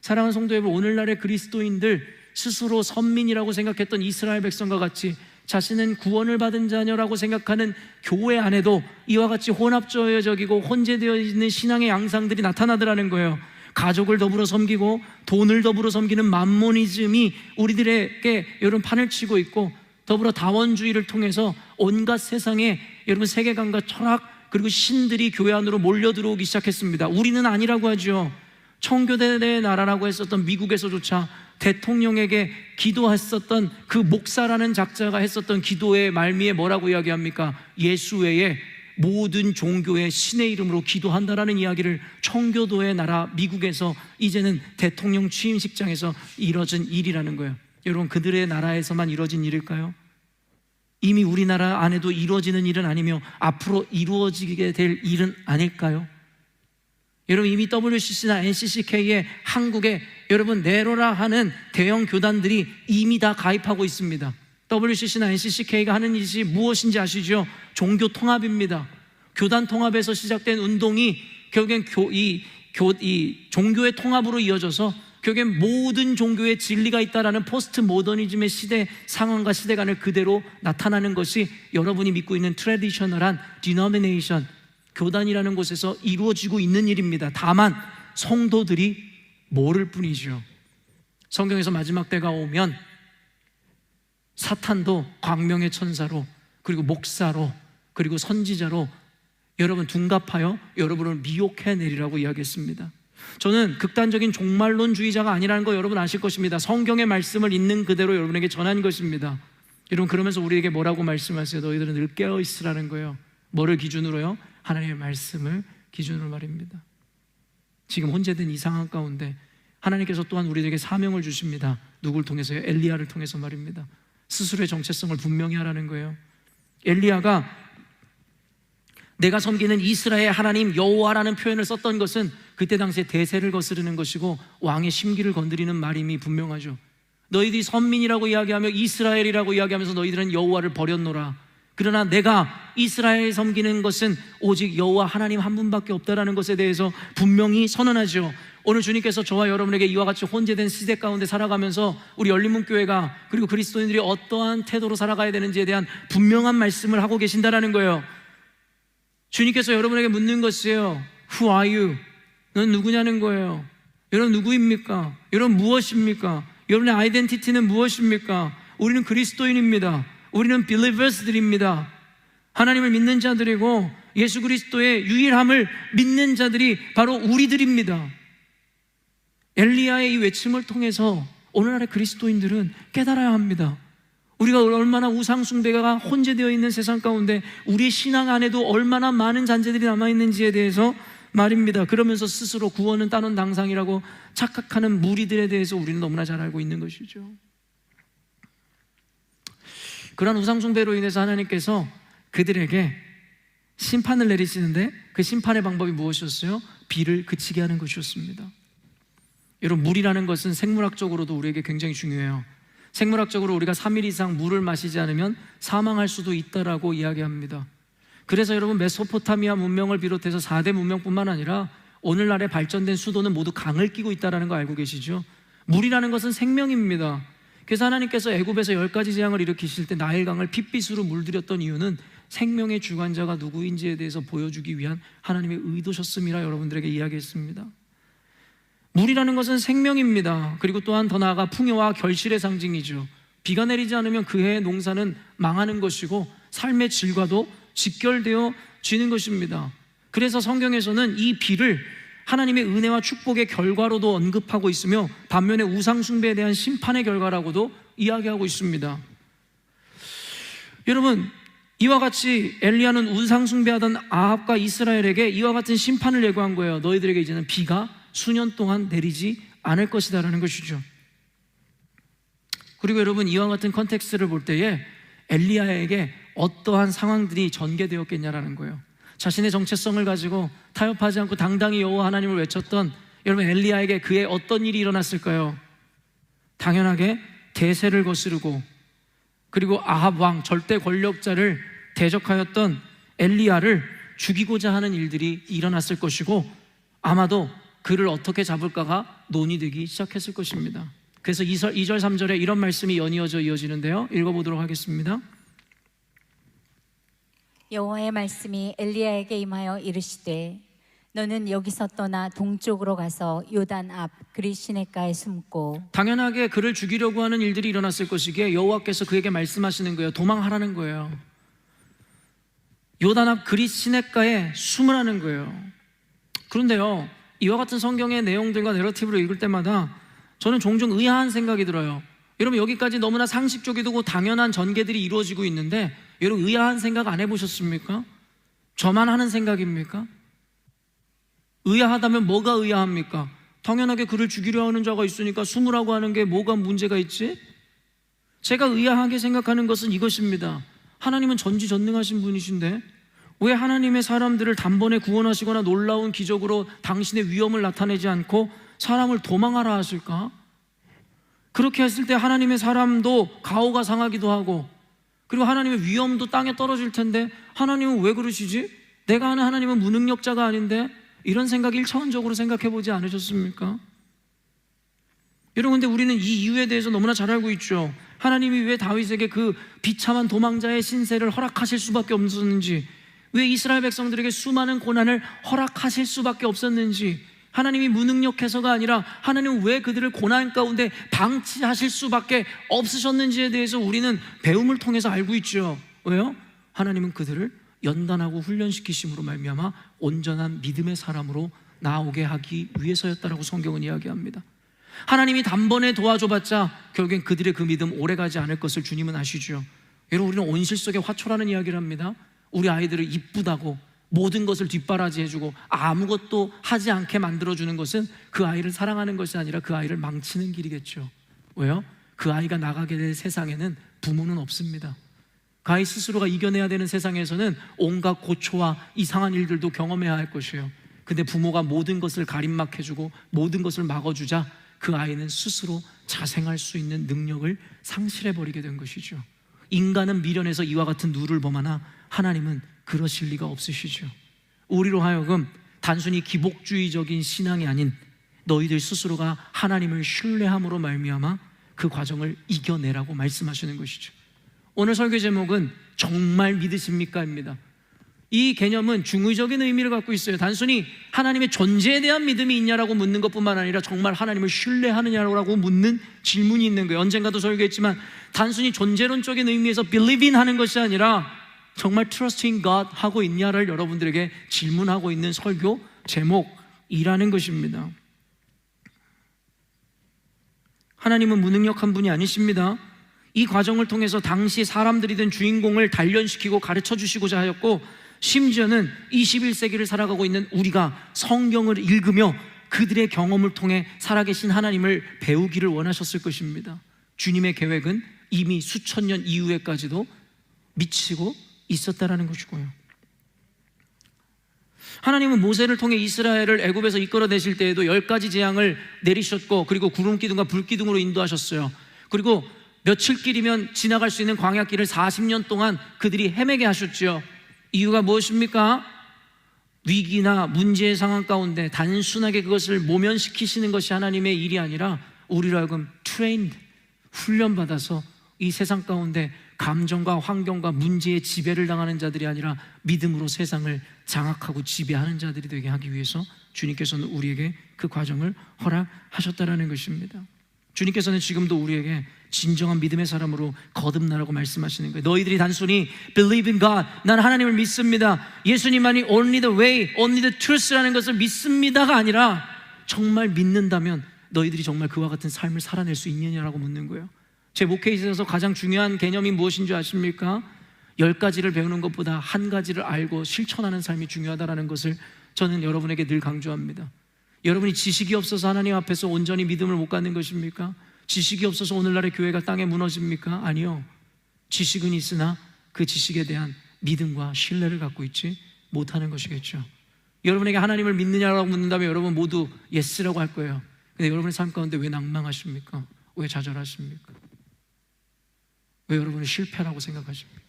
사랑하는 성도 여러분, 오늘날의 그리스도인들 스스로 선민이라고 생각했던 이스라엘 백성과 같이 자신은 구원을 받은 자녀라고 생각하는 교회 안에도 이와 같이 혼합적이고 혼재되어 있는 신앙의 양상들이 나타나더라는 거예요. 가족을 더불어 섬기고 돈을 더불어 섬기는 맘모니즘이 우리들에게 여러분 판을 치고 있고, 더불어 다원주의를 통해서 온갖 세상의 여러분 세계관과 철학 그리고 신들이 교회 안으로 몰려 들어오기 시작했습니다. 우리는 아니라고 하죠. 청교도의 나라라고 했었던 미국에서조차 대통령에게 기도했었던 그 목사라는 작자가 했었던 기도의 말미에 뭐라고 이야기합니까? 예수 외에 모든 종교의 신의 이름으로 기도한다라는 이야기를 청교도의 나라 미국에서 이제는 대통령 취임식장에서 이뤄진 일이라는 거예요. 여러분, 그들의 나라에서만 이뤄진 일일까요? 이미 우리나라 안에도 이루어지는 일은 아니며 앞으로 이루어지게 될 일은 아닐까요? 여러분, 이미 WCC나 NCCK에 한국에 여러분 네로라 하는 대형 교단들이 이미 다 가입하고 있습니다. WCC나 NCCK가 하는 일이 무엇인지 아시죠? 종교 통합입니다. 교단 통합에서 시작된 운동이 결국엔 이 종교의 통합으로 이어져서 결국엔 모든 종교에 진리가 있다라는 포스트 모더니즘의 시대 상황과 시대관을 그대로 나타나는 것이 여러분이 믿고 있는 트래디셔널한 디노미네이션, 교단이라는 곳에서 이루어지고 있는 일입니다. 다만 성도들이 모를 뿐이죠. 성경에서 마지막 때가 오면 사탄도 광명의 천사로, 그리고 목사로, 그리고 선지자로 여러분 둔갑하여 여러분을 미혹해내리라고 이야기했습니다. 저는 극단적인 종말론주의자가 아니라는 거 여러분 아실 것입니다. 성경의 말씀을 있는 그대로 여러분에게 전한 것입니다. 여러분, 그러면서 우리에게 뭐라고 말씀하세요? 너희들은 늘 깨어있으라는 거예요. 뭐를 기준으로요? 하나님의 말씀을 기준으로 말입니다. 지금 혼재된 이 상황 가운데 하나님께서 또한 우리에게 사명을 주십니다. 누굴 통해서요? 엘리야를 통해서 말입니다. 스스로의 정체성을 분명히 하라는 거예요. 엘리야가 내가 섬기는 이스라엘 하나님 여호와라는 표현을 썼던 것은 그때 당시에 대세를 거스르는 것이고 왕의 심기를 건드리는 말임이 분명하죠. 너희들이 선민이라고 이야기하며 이스라엘이라고 이야기하면서 너희들은 여호와를 버렸노라. 그러나 내가 이스라엘 섬기는 것은 오직 여호와 하나님 한 분밖에 없다라는 것에 대해서 분명히 선언하죠. 오늘 주님께서 저와 여러분에게 이와 같이 혼재된 시대 가운데 살아가면서 우리 열린문교회가 그리고 그리스도인들이 어떠한 태도로 살아가야 되는지에 대한 분명한 말씀을 하고 계신다라는 거예요. 주님께서 여러분에게 묻는 것이에요. Who are you? 넌 누구냐는 거예요. 여러분 누구입니까? 여러분 무엇입니까? 여러분의 아이덴티티는 무엇입니까? 우리는 그리스도인입니다. 우리는 believers들입니다. 하나님을 믿는 자들이고 예수 그리스도의 유일함을 믿는 자들이 바로 우리들입니다. 엘리야의 이 외침을 통해서 오늘날의 그리스도인들은 깨달아야 합니다. 우리가 얼마나 우상 숭배가 혼재되어 있는 세상 가운데 우리의 신앙 안에도 얼마나 많은 잔재들이 남아있는지에 대해서 말입니다. 그러면서 스스로 구원은 따놓은 당상이라고 착각하는 무리들에 대해서 우리는 너무나 잘 알고 있는 것이죠. 그러한 우상 숭배로 인해서 하나님께서 그들에게 심판을 내리시는데 그 심판의 방법이 무엇이었어요? 비를 그치게 하는 것이었습니다. 여러분, 물이라는 것은 생물학적으로도 우리에게 굉장히 중요해요. 생물학적으로 우리가 3일 이상 물을 마시지 않으면 사망할 수도 있다라고 이야기합니다. 그래서 여러분, 메소포타미아 문명을 비롯해서 4대 문명뿐만 아니라 오늘날의 발전된 수도는 모두 강을 끼고 있다는 거 알고 계시죠? 물이라는 것은 생명입니다. 그래서 하나님께서 애굽에서 10가지 재앙을 일으키실 때 나일강을 핏빛으로 물들였던 이유는 생명의 주관자가 누구인지에 대해서 보여주기 위한 하나님의 의도셨음이라 여러분들에게 이야기했습니다. 물이라는 것은 생명입니다. 그리고 또한 더 나아가 풍요와 결실의 상징이죠. 비가 내리지 않으면 그 해의 농사는 망하는 것이고 삶의 질과도 직결되어 지는 것입니다. 그래서 성경에서는 이 비를 하나님의 은혜와 축복의 결과로도 언급하고 있으며 반면에 우상 숭배에 대한 심판의 결과라고도 이야기하고 있습니다. 여러분, 이와 같이 엘리야는 우상 숭배하던 아합과 이스라엘에게 이와 같은 심판을 예고한 거예요. 너희들에게 이제는 비가 수년 동안 내리지 않을 것이다라는 것이죠. 그리고 여러분, 이와 같은 컨텍스트를 볼 때에 엘리야에게 어떠한 상황들이 전개되었겠냐라는 거예요. 자신의 정체성을 가지고 타협하지 않고 당당히 여호와 하나님을 외쳤던 여러분, 엘리야에게 그의 어떤 일이 일어났을까요? 당연하게 대세를 거스르고 그리고 아합 왕 절대 권력자를 대적하였던 엘리야를 죽이고자 하는 일들이 일어났을 것이고 아마도 그를 어떻게 잡을까가 논의되기 시작했을 것입니다. 그래서 2절 3절에 이런 말씀이 연이어져 이어지는데요, 읽어보도록 하겠습니다. 여호와의 말씀이 엘리야에게 임하여 이르시되 너는 여기서 떠나 동쪽으로 가서 요단 앞 그리시네가에 숨고. 당연하게 그를 죽이려고 하는 일들이 일어났을 것이기에 여호와께서 그에게 말씀하시는 거예요. 도망하라는 거예요. 요단 앞 그리시네가에 숨으라는 거예요. 그런데요, 이와 같은 성경의 내용들과 내러티브를 읽을 때마다 저는 종종 의아한 생각이 들어요. 여러분, 여기까지 너무나 상식적이고 당연한 전개들이 이루어지고 있는데 여러분, 의아한 생각 안 해보셨습니까? 저만 하는 생각입니까? 의아하다면 뭐가 의아합니까? 당연하게 그를 죽이려 하는 자가 있으니까 숨으라고 하는 게 뭐가 문제가 있지? 제가 의아하게 생각하는 것은 이것입니다. 하나님은 전지전능하신 분이신데 왜 하나님의 사람들을 단번에 구원하시거나 놀라운 기적으로 당신의 위엄을 나타내지 않고 사람을 도망하라 하실까? 그렇게 했을 때 하나님의 사람도 가오가 상하기도 하고 그리고 하나님의 위엄도 땅에 떨어질 텐데 하나님은 왜 그러시지? 내가 아는 하나님은 무능력자가 아닌데, 이런 생각 1차원적으로 생각해 보지 않으셨습니까? 여러분, 근데 우리는 이 이유에 대해서 너무나 잘 알고 있죠. 하나님이 왜 다윗에게 그 비참한 도망자의 신세를 허락하실 수밖에 없었는지, 왜 이스라엘 백성들에게 수많은 고난을 허락하실 수밖에 없었는지, 하나님이 무능력해서가 아니라 하나님은 왜 그들을 고난 가운데 방치하실 수밖에 없으셨는지에 대해서 우리는 배움을 통해서 알고 있죠. 왜요? 하나님은 그들을 연단하고 훈련시키심으로 말미암아 온전한 믿음의 사람으로 나오게 하기 위해서였다라고 성경은 이야기합니다. 하나님이 단번에 도와줘봤자 결국엔 그들의 그 믿음 오래가지 않을 것을 주님은 아시죠. 여러분, 우리는 온실 속의 화초라는 이야기를 합니다. 우리 아이들을 이쁘다고 모든 것을 뒷바라지해주고 아무것도 하지 않게 만들어주는 것은 그 아이를 사랑하는 것이 아니라 그 아이를 망치는 길이겠죠. 왜요? 그 아이가 나가게 될 세상에는 부모는 없습니다. 그 아이 스스로가 이겨내야 되는 세상에서는 온갖 고초와 이상한 일들도 경험해야 할 것이에요. 근데 부모가 모든 것을 가림막해주고 모든 것을 막아주자 그 아이는 스스로 자생할 수 있는 능력을 상실해버리게 된 것이죠. 인간은 미련해서 이와 같은 누를 범하나 하나님은 그러실 리가 없으시죠. 우리로 하여금 단순히 기복주의적인 신앙이 아닌 너희들 스스로가 하나님을 신뢰함으로 말미암아 그 과정을 이겨내라고 말씀하시는 것이죠. 오늘 설교 제목은 정말 믿으십니까? 입니다. 이 개념은 중의적인 의미를 갖고 있어요. 단순히 하나님의 존재에 대한 믿음이 있냐라고 묻는 것뿐만 아니라 정말 하나님을 신뢰하느냐라고 묻는 질문이 있는 거예요. 언젠가도 설교했지만 단순히 존재론적인 의미에서 believe in 하는 것이 아니라 정말 trust in God 하고 있냐를 여러분들에게 질문하고 있는 설교 제목이라는 것입니다. 하나님은 무능력한 분이 아니십니다. 이 과정을 통해서 당시 사람들이 된 주인공을 단련시키고 가르쳐 주시고자 하였고, 심지어는 21세기를 살아가고 있는 우리가 성경을 읽으며 그들의 경험을 통해 살아계신 하나님을 배우기를 원하셨을 것입니다. 주님의 계획은 이미 수천 년 이후에까지도 미치고 있었다라는 것이고요. 하나님은 모세를 통해 이스라엘을 애굽에서 이끌어내실 때에도 10가지 재앙을 내리셨고, 그리고 구름기둥과 불기둥으로 인도하셨어요. 그리고 며칠길이면 지나갈 수 있는 광야길을 40년 동안 그들이 헤매게 하셨죠. 이유가 무엇입니까? 위기나 문제의 상황 가운데 단순하게 그것을 모면시키시는 것이 하나님의 일이 아니라 우리로 하여금 trained, 훈련받아서 이 세상 가운데 감정과 환경과 문제의 지배를 당하는 자들이 아니라 믿음으로 세상을 장악하고 지배하는 자들이 되게 하기 위해서 주님께서는 우리에게 그 과정을 허락하셨다라는 것입니다. 주님께서는 지금도 우리에게 진정한 믿음의 사람으로 거듭나라고 말씀하시는 거예요. 너희들이 단순히 believe in God, 난 하나님을 믿습니다, 예수님만이 only the way, only the truth라는 것을 믿습니다가 아니라 정말 믿는다면 너희들이 정말 그와 같은 삶을 살아낼 수 있느냐라고 묻는 거예요. 제 목회에 있어서 가장 중요한 개념이 무엇인 줄 아십니까? 10가지를 배우는 것보다 한 가지를 알고 실천하는 삶이 중요하다는 것을 저는 여러분에게 늘 강조합니다. 여러분이 지식이 없어서 하나님 앞에서 온전히 믿음을 못 갖는 것입니까? 지식이 없어서 오늘날의 교회가 땅에 무너집니까? 아니요. 지식은 있으나 그 지식에 대한 믿음과 신뢰를 갖고 있지 못하는 것이겠죠. 여러분에게 하나님을 믿느냐라고 묻는다면 여러분 모두 예스라고 할 거예요. 근데 여러분의 삶 가운데 왜 낭망하십니까? 왜 좌절하십니까? 왜 여러분은 실패라고 생각하십니까?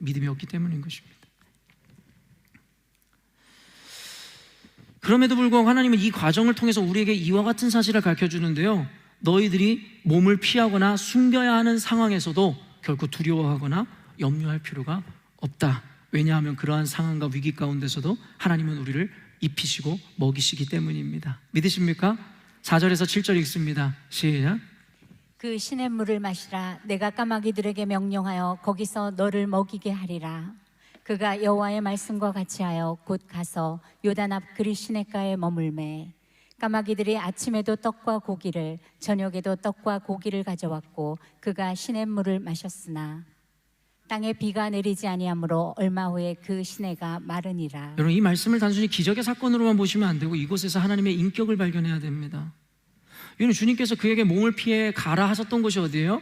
믿음이 없기 때문인 것입니다. 그럼에도 불구하고 하나님은 이 과정을 통해서 우리에게 이와 같은 사실을 가르쳐주는데요, 너희들이 몸을 피하거나 숨겨야 하는 상황에서도 결코 두려워하거나 염려할 필요가 없다. 왜냐하면 그러한 상황과 위기 가운데서도 하나님은 우리를 입히시고 먹이시기 때문입니다. 믿으십니까? 4절에서 7절 읽습니다. 시작. 그 시냇물을 마시라. 내가 까마귀들에게 명령하여 거기서 너를 먹이게 하리라. 그가 여호와의 말씀과 같이 하여 곧 가서 요단 앞 그리 시냇가에 머물매. 까마귀들이 아침에도 떡과 고기를, 저녁에도 떡과 고기를 가져왔고 그가 시냇물을 마셨으나 땅에 비가 내리지 아니하므로 얼마 후에 그 시내가 마르니라. 여러분, 이 말씀을 단순히 기적의 사건으로만 보시면 안 되고 이곳에서 하나님의 인격을 발견해야 됩니다. 여러분, 주님께서 그에게 몸을 피해 가라 하셨던 곳이 어디예요?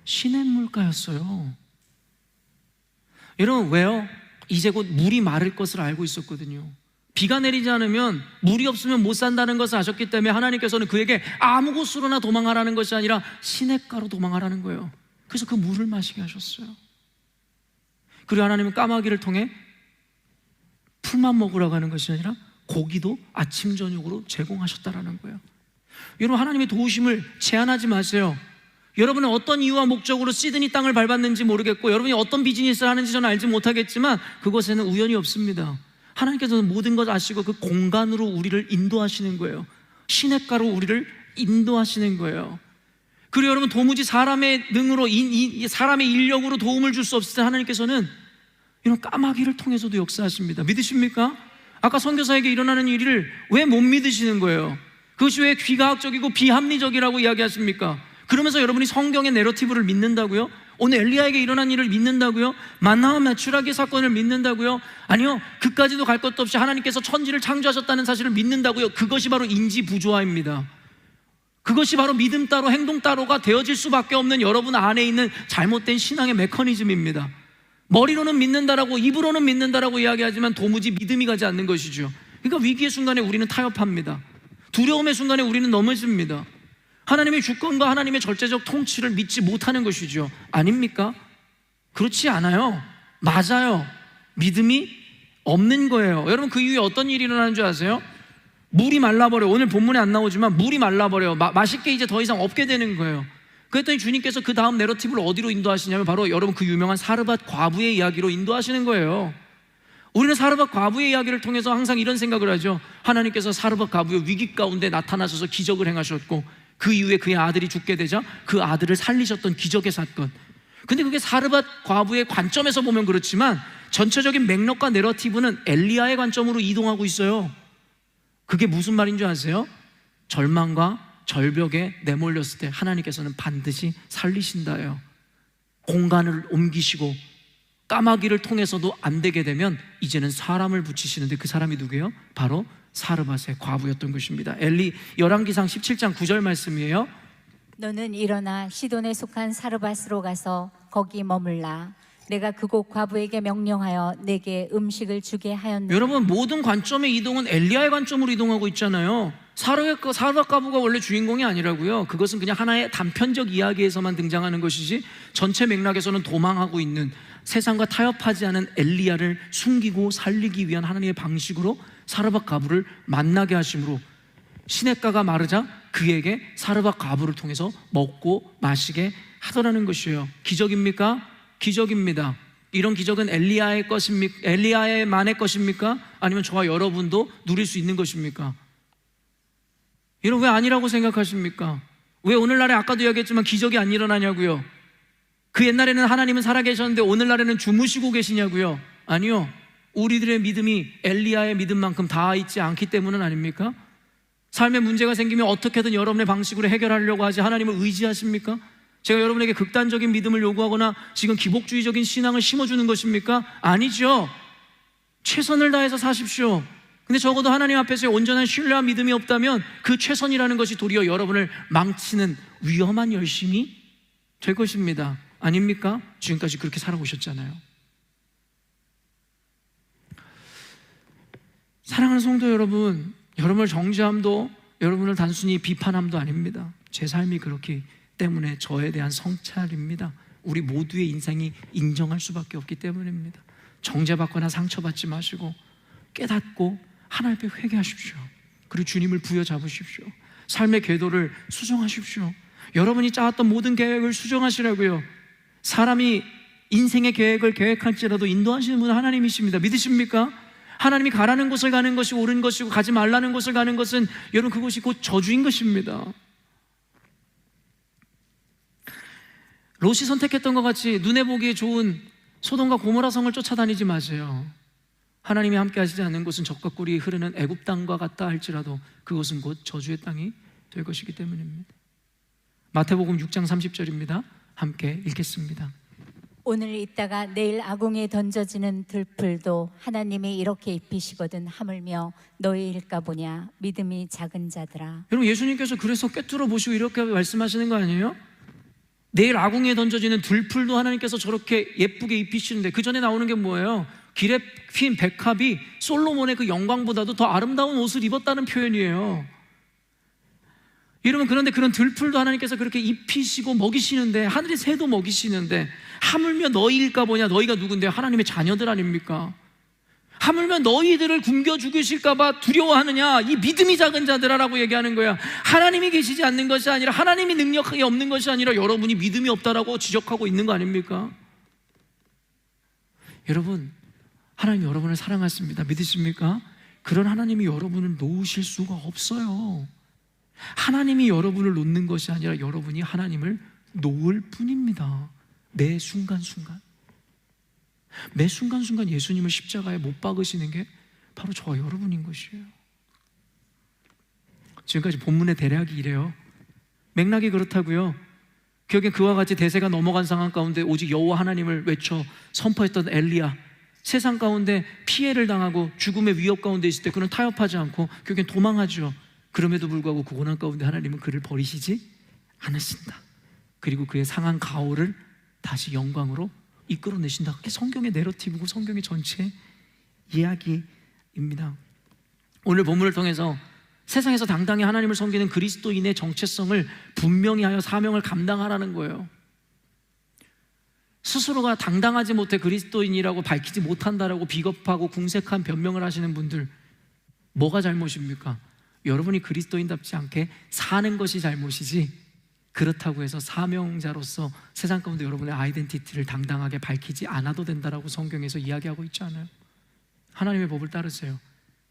시냇물가였어요. 여러분, 왜요? 이제 곧 물이 마를 것을 알고 있었거든요. 비가 내리지 않으면, 물이 없으면 못 산다는 것을 아셨기 때문에 하나님께서는 그에게 아무 곳으로나 도망하라는 것이 아니라 시냇가로 도망하라는 거예요. 그래서 그 물을 마시게 하셨어요. 그리고 하나님은 까마귀를 통해 풀만 먹으라고 하는 것이 아니라 고기도 아침 저녁으로 제공하셨다라는 거예요. 여러분, 하나님의 도우심을 제한하지 마세요. 여러분은 어떤 이유와 목적으로 시드니 땅을 밟았는지 모르겠고, 여러분이 어떤 비즈니스를 하는지 저는 알지 못하겠지만 그것에는 우연이 없습니다. 하나님께서는 모든 것 아시고 그 공간으로 우리를 인도하시는 거예요. 시냇가로 우리를 인도하시는 거예요. 그리고 여러분, 도무지 사람의 능으로, 사람의 인력으로 도움을 줄 수 없을 때 하나님께서는 이런 까마귀를 통해서도 역사하십니다. 믿으십니까? 아까 선교사에게 일어나는 일을 왜 못 믿으시는 거예요? 그것이 왜 비과학적이고 비합리적이라고 이야기하십니까? 그러면서 여러분이 성경의 내러티브를 믿는다고요? 오늘 엘리야에게 일어난 일을 믿는다고요? 만나와 메추라기 사건을 믿는다고요? 아니요, 그까지도 갈 것도 없이 하나님께서 천지를 창조하셨다는 사실을 믿는다고요? 그것이 바로 인지부조화입니다. 그것이 바로 믿음 따로 행동 따로가 되어질 수밖에 없는 여러분 안에 있는 잘못된 신앙의 메커니즘입니다. 머리로는 믿는다라고, 입으로는 믿는다라고 이야기하지만 도무지 믿음이 가지 않는 것이죠. 그러니까 위기의 순간에 우리는 타협합니다. 두려움의 순간에 우리는 넘어집니다. 하나님의 주권과 하나님의 절대적 통치를 믿지 못하는 것이죠. 아닙니까? 그렇지 않아요. 맞아요. 믿음이 없는 거예요. 여러분, 그 이후에 어떤 일이 일어나는 줄 아세요? 물이 말라버려. 오늘 본문에 안 나오지만 물이 말라버려요. 맛있게 이제 더 이상 없게 되는 거예요. 그랬더니 주님께서 그 다음 내러티브를 어디로 인도하시냐면 바로 여러분 그 유명한 사르밧 과부의 이야기로 인도하시는 거예요. 우리는 사르밧 과부의 이야기를 통해서 항상 이런 생각을 하죠. 하나님께서 사르밧 과부의 위기 가운데 나타나셔서 기적을 행하셨고 그 이후에 그의 아들이 죽게 되자 그 아들을 살리셨던 기적의 사건. 근데 그게 사르밧 과부의 관점에서 보면 그렇지만 전체적인 맥락과 내러티브는 엘리야의 관점으로 이동하고 있어요. 그게 무슨 말인 줄 아세요? 절망과 절벽에 내몰렸을 때 하나님께서는 반드시 살리신다예요. 공간을 옮기시고 까마귀를 통해서도 안 되게 되면 이제는 사람을 붙이시는데 그 사람이 누구예요? 바로 사르밧의 과부였던 것입니다. 열왕기상 17장 9절 말씀이에요. 너는 일어나 시돈에 속한 사르밧으로 가서 거기 머물라. 내가 그곳 과부에게 명령하여 내게 음식을 주게 하였느니라. 여러분, 모든 관점의 이동은 엘리야의 관점으로 이동하고 있잖아요. 사르밧 과부가 원래 주인공이 아니라고요. 그것은 그냥 하나의 단편적 이야기에서만 등장하는 것이지 전체 맥락에서는 도망하고 있는, 세상과 타협하지 않은 엘리야를 숨기고 살리기 위한 하나님의 방식으로 사르밧 과부를 만나게 하심으로 시냇가가 마르자 그에게 사르밧 과부를 통해서 먹고 마시게 하더라는 것이에요. 기적입니까? 기적입니다. 이런 기적은 엘리야의 것입니까? 엘리야만의 것입니까? 아니면 저와 여러분도 누릴 수 있는 것입니까? 여러분, 왜 아니라고 생각하십니까? 왜 오늘날에 아까도 이야기했지만 기적이 안 일어나냐고요? 그 옛날에는 하나님은 살아계셨는데 오늘날에는 주무시고 계시냐고요? 아니요. 우리들의 믿음이 엘리야의 믿음만큼 닿아 있지 않기 때문은 아닙니까? 삶에 문제가 생기면 어떻게든 여러분의 방식으로 해결하려고 하지 하나님을 의지하십니까? 제가 여러분에게 극단적인 믿음을 요구하거나 지금 기복주의적인 신앙을 심어주는 것입니까? 아니죠. 최선을 다해서 사십시오. 근데 적어도 하나님 앞에서의 온전한 신뢰와 믿음이 없다면 그 최선이라는 것이 도리어 여러분을 망치는 위험한 열심이 될 것입니다. 아닙니까? 지금까지 그렇게 살아오셨잖아요. 사랑하는 성도 여러분, 여러분을 정죄함도 여러분을 단순히 비판함도 아닙니다. 제 삶이 그렇기 때문에 저에 대한 성찰입니다. 우리 모두의 인생이 인정할 수밖에 없기 때문입니다. 정죄받거나 상처받지 마시고 깨닫고 하나님 앞에 회개하십시오. 그리고 주님을 부여잡으십시오. 삶의 궤도를 수정하십시오. 여러분이 짜왔던 모든 계획을 수정하시라고요. 사람이 인생의 계획을 계획할지라도 인도하시는 분은 하나님이십니다. 믿으십니까? 하나님이 가라는 곳을 가는 것이 옳은 것이고 가지 말라는 곳을 가는 것은 여러분 그것이 곧 저주인 것입니다. 롯이 선택했던 것 같이 눈에 보기에 좋은 소돔과 고모라 성을 쫓아다니지 마세요. 하나님이 함께 하시지 않는 곳은 적과 꿀이 흐르는 애굽 땅과 같다 할지라도 그것은 곧 저주의 땅이 될 것이기 때문입니다. 마태복음 6장 30절입니다. 함께 읽겠습니다. 오늘 있다가 내일 아궁이에 던져지는 들풀도 하나님이 이렇게 입히시거든 하물며 너희일까 보냐 믿음이 작은 자들아. 여러분, 예수님께서 그래서 꿰뚫어 보시고 이렇게 말씀하시는 거 아니에요? 내일 아궁이에 던져지는 들풀도 하나님께서 저렇게 예쁘게 입히시는데 그 전에 나오는 게 뭐예요? 길에 핀 백합이 솔로몬의 그 영광보다도 더 아름다운 옷을 입었다는 표현이에요. 여러분, 그런데 그런 들풀도 하나님께서 그렇게 입히시고 먹이시는데, 하늘의 새도 먹이시는데 하물며 너희일까 보냐. 너희가 누군데? 하나님의 자녀들 아닙니까? 하물며 너희들을 굶겨 죽으실까 봐 두려워하느냐, 이 믿음이 작은 자들아라고 얘기하는 거야. 하나님이 계시지 않는 것이 아니라, 하나님이 능력이 없는 것이 아니라 여러분이 믿음이 없다라고 지적하고 있는 거 아닙니까? 여러분, 하나님 여러분을 사랑하십니다. 믿으십니까? 그런 하나님이 여러분을 놓으실 수가 없어요. 하나님이 여러분을 놓는 것이 아니라 여러분이 하나님을 놓을 뿐입니다. 매 순간순간, 매 순간순간 예수님을 십자가에 못 박으시는 게 바로 저와 여러분인 것이에요. 지금까지 본문의 대략이 이래요. 맥락이 그렇다고요. 기억에 그와 같이 대세가 넘어간 상황 가운데 오직 여호와 하나님을 외쳐 선포했던 엘리야, 세상 가운데 피해를 당하고 죽음의 위협 가운데 있을 때 그는 타협하지 않고 결국엔 도망하죠. 그럼에도 불구하고 그 고난 가운데 하나님은 그를 버리시지 않으신다. 그리고 그의 상한 가오를 다시 영광으로 이끌어내신다. 그게 성경의 내러티브고 성경의 전체 이야기입니다. 오늘 본문을 통해서 세상에서 당당히 하나님을 섬기는 그리스도인의 정체성을 분명히 하여 사명을 감당하라는 거예요. 스스로가 당당하지 못해 그리스도인이라고 밝히지 못한다라고 비겁하고 궁색한 변명을 하시는 분들, 뭐가 잘못입니까? 여러분이 그리스도인답지 않게 사는 것이 잘못이지, 그렇다고 해서 사명자로서 세상 가운데 여러분의 아이덴티티를 당당하게 밝히지 않아도 된다라고 성경에서 이야기하고 있지 않아요? 하나님의 법을 따르세요.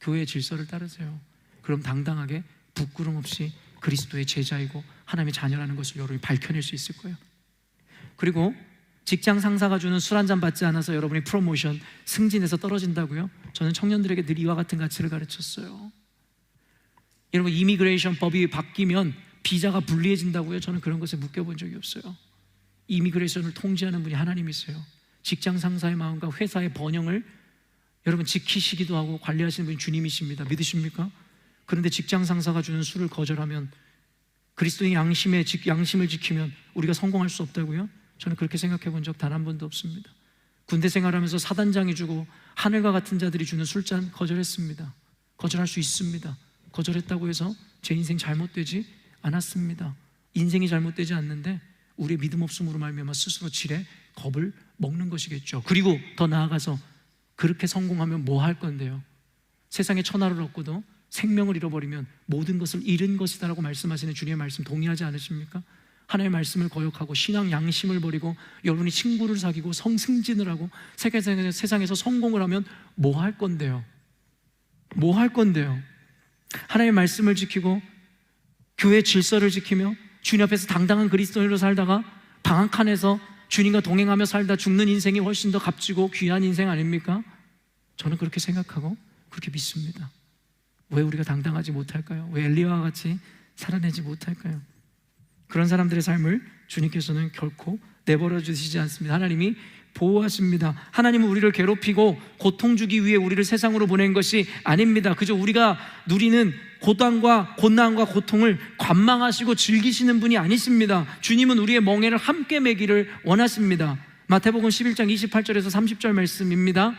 교회의 질서를 따르세요. 그럼 당당하게 부끄럼 없이 그리스도의 제자이고 하나님의 자녀라는 것을 여러분이 밝혀낼 수 있을 거예요. 그리고 직장 상사가 주는 술 한잔 받지 않아서 여러분이 프로모션, 승진에서 떨어진다고요? 저는 청년들에게 늘 이와 같은 가치를 가르쳤어요. 여러분, 이미그레이션 법이 바뀌면 비자가 불리해진다고요? 저는 그런 것에 묶여본 적이 없어요. 이미그레이션을 통제하는 분이 하나님이세요. 직장 상사의 마음과 회사의 번영을 여러분 지키시기도 하고 관리하시는 분이 주님이십니다. 믿으십니까? 그런데 직장 상사가 주는 술을 거절하면, 그리스도의 양심을 지키면 우리가 성공할 수 없다고요? 저는 그렇게 생각해 본 적 단 한 번도 없습니다. 군대 생활하면서 사단장이 주고 하늘과 같은 자들이 주는 술잔 거절했습니다. 거절할 수 있습니다. 거절했다고 해서 제 인생 잘못되지 않았습니다. 인생이 잘못되지 않는데 우리의 믿음 없음으로 말미암아 스스로 지레 겁을 먹는 것이겠죠. 그리고 더 나아가서 그렇게 성공하면 뭐 할 건데요? 세상에 천하를 얻고도 생명을 잃어버리면 모든 것을 잃은 것이다라고 말씀하시는 주님의 말씀 동의하지 않으십니까? 하나님의 말씀을 거역하고 신앙 양심을 버리고 여러분이 친구를 사귀고 성승진을 하고 세상에서 성공을 하면 뭐 할 건데요? 뭐 할 건데요? 하나님의 말씀을 지키고 교회 질서를 지키며 주님 앞에서 당당한 그리스도인으로 살다가 방 한 칸에서 주님과 동행하며 살다 죽는 인생이 훨씬 더 값지고 귀한 인생 아닙니까? 저는 그렇게 생각하고 그렇게 믿습니다. 왜 우리가 당당하지 못할까요? 왜 엘리야와 같이 살아내지 못할까요? 그런 사람들의 삶을 주님께서는 결코 내버려 두시지 않습니다. 하나님이 보호하십니다. 하나님은 우리를 괴롭히고 고통 주기 위해 우리를 세상으로 보낸 것이 아닙니다. 그저 우리가 누리는 고난과 고통을 관망하시고 즐기시는 분이 아니십니다. 주님은 우리의 멍에를 함께 매기를 원하십니다. 마태복음 11장 28절에서 30절 말씀입니다.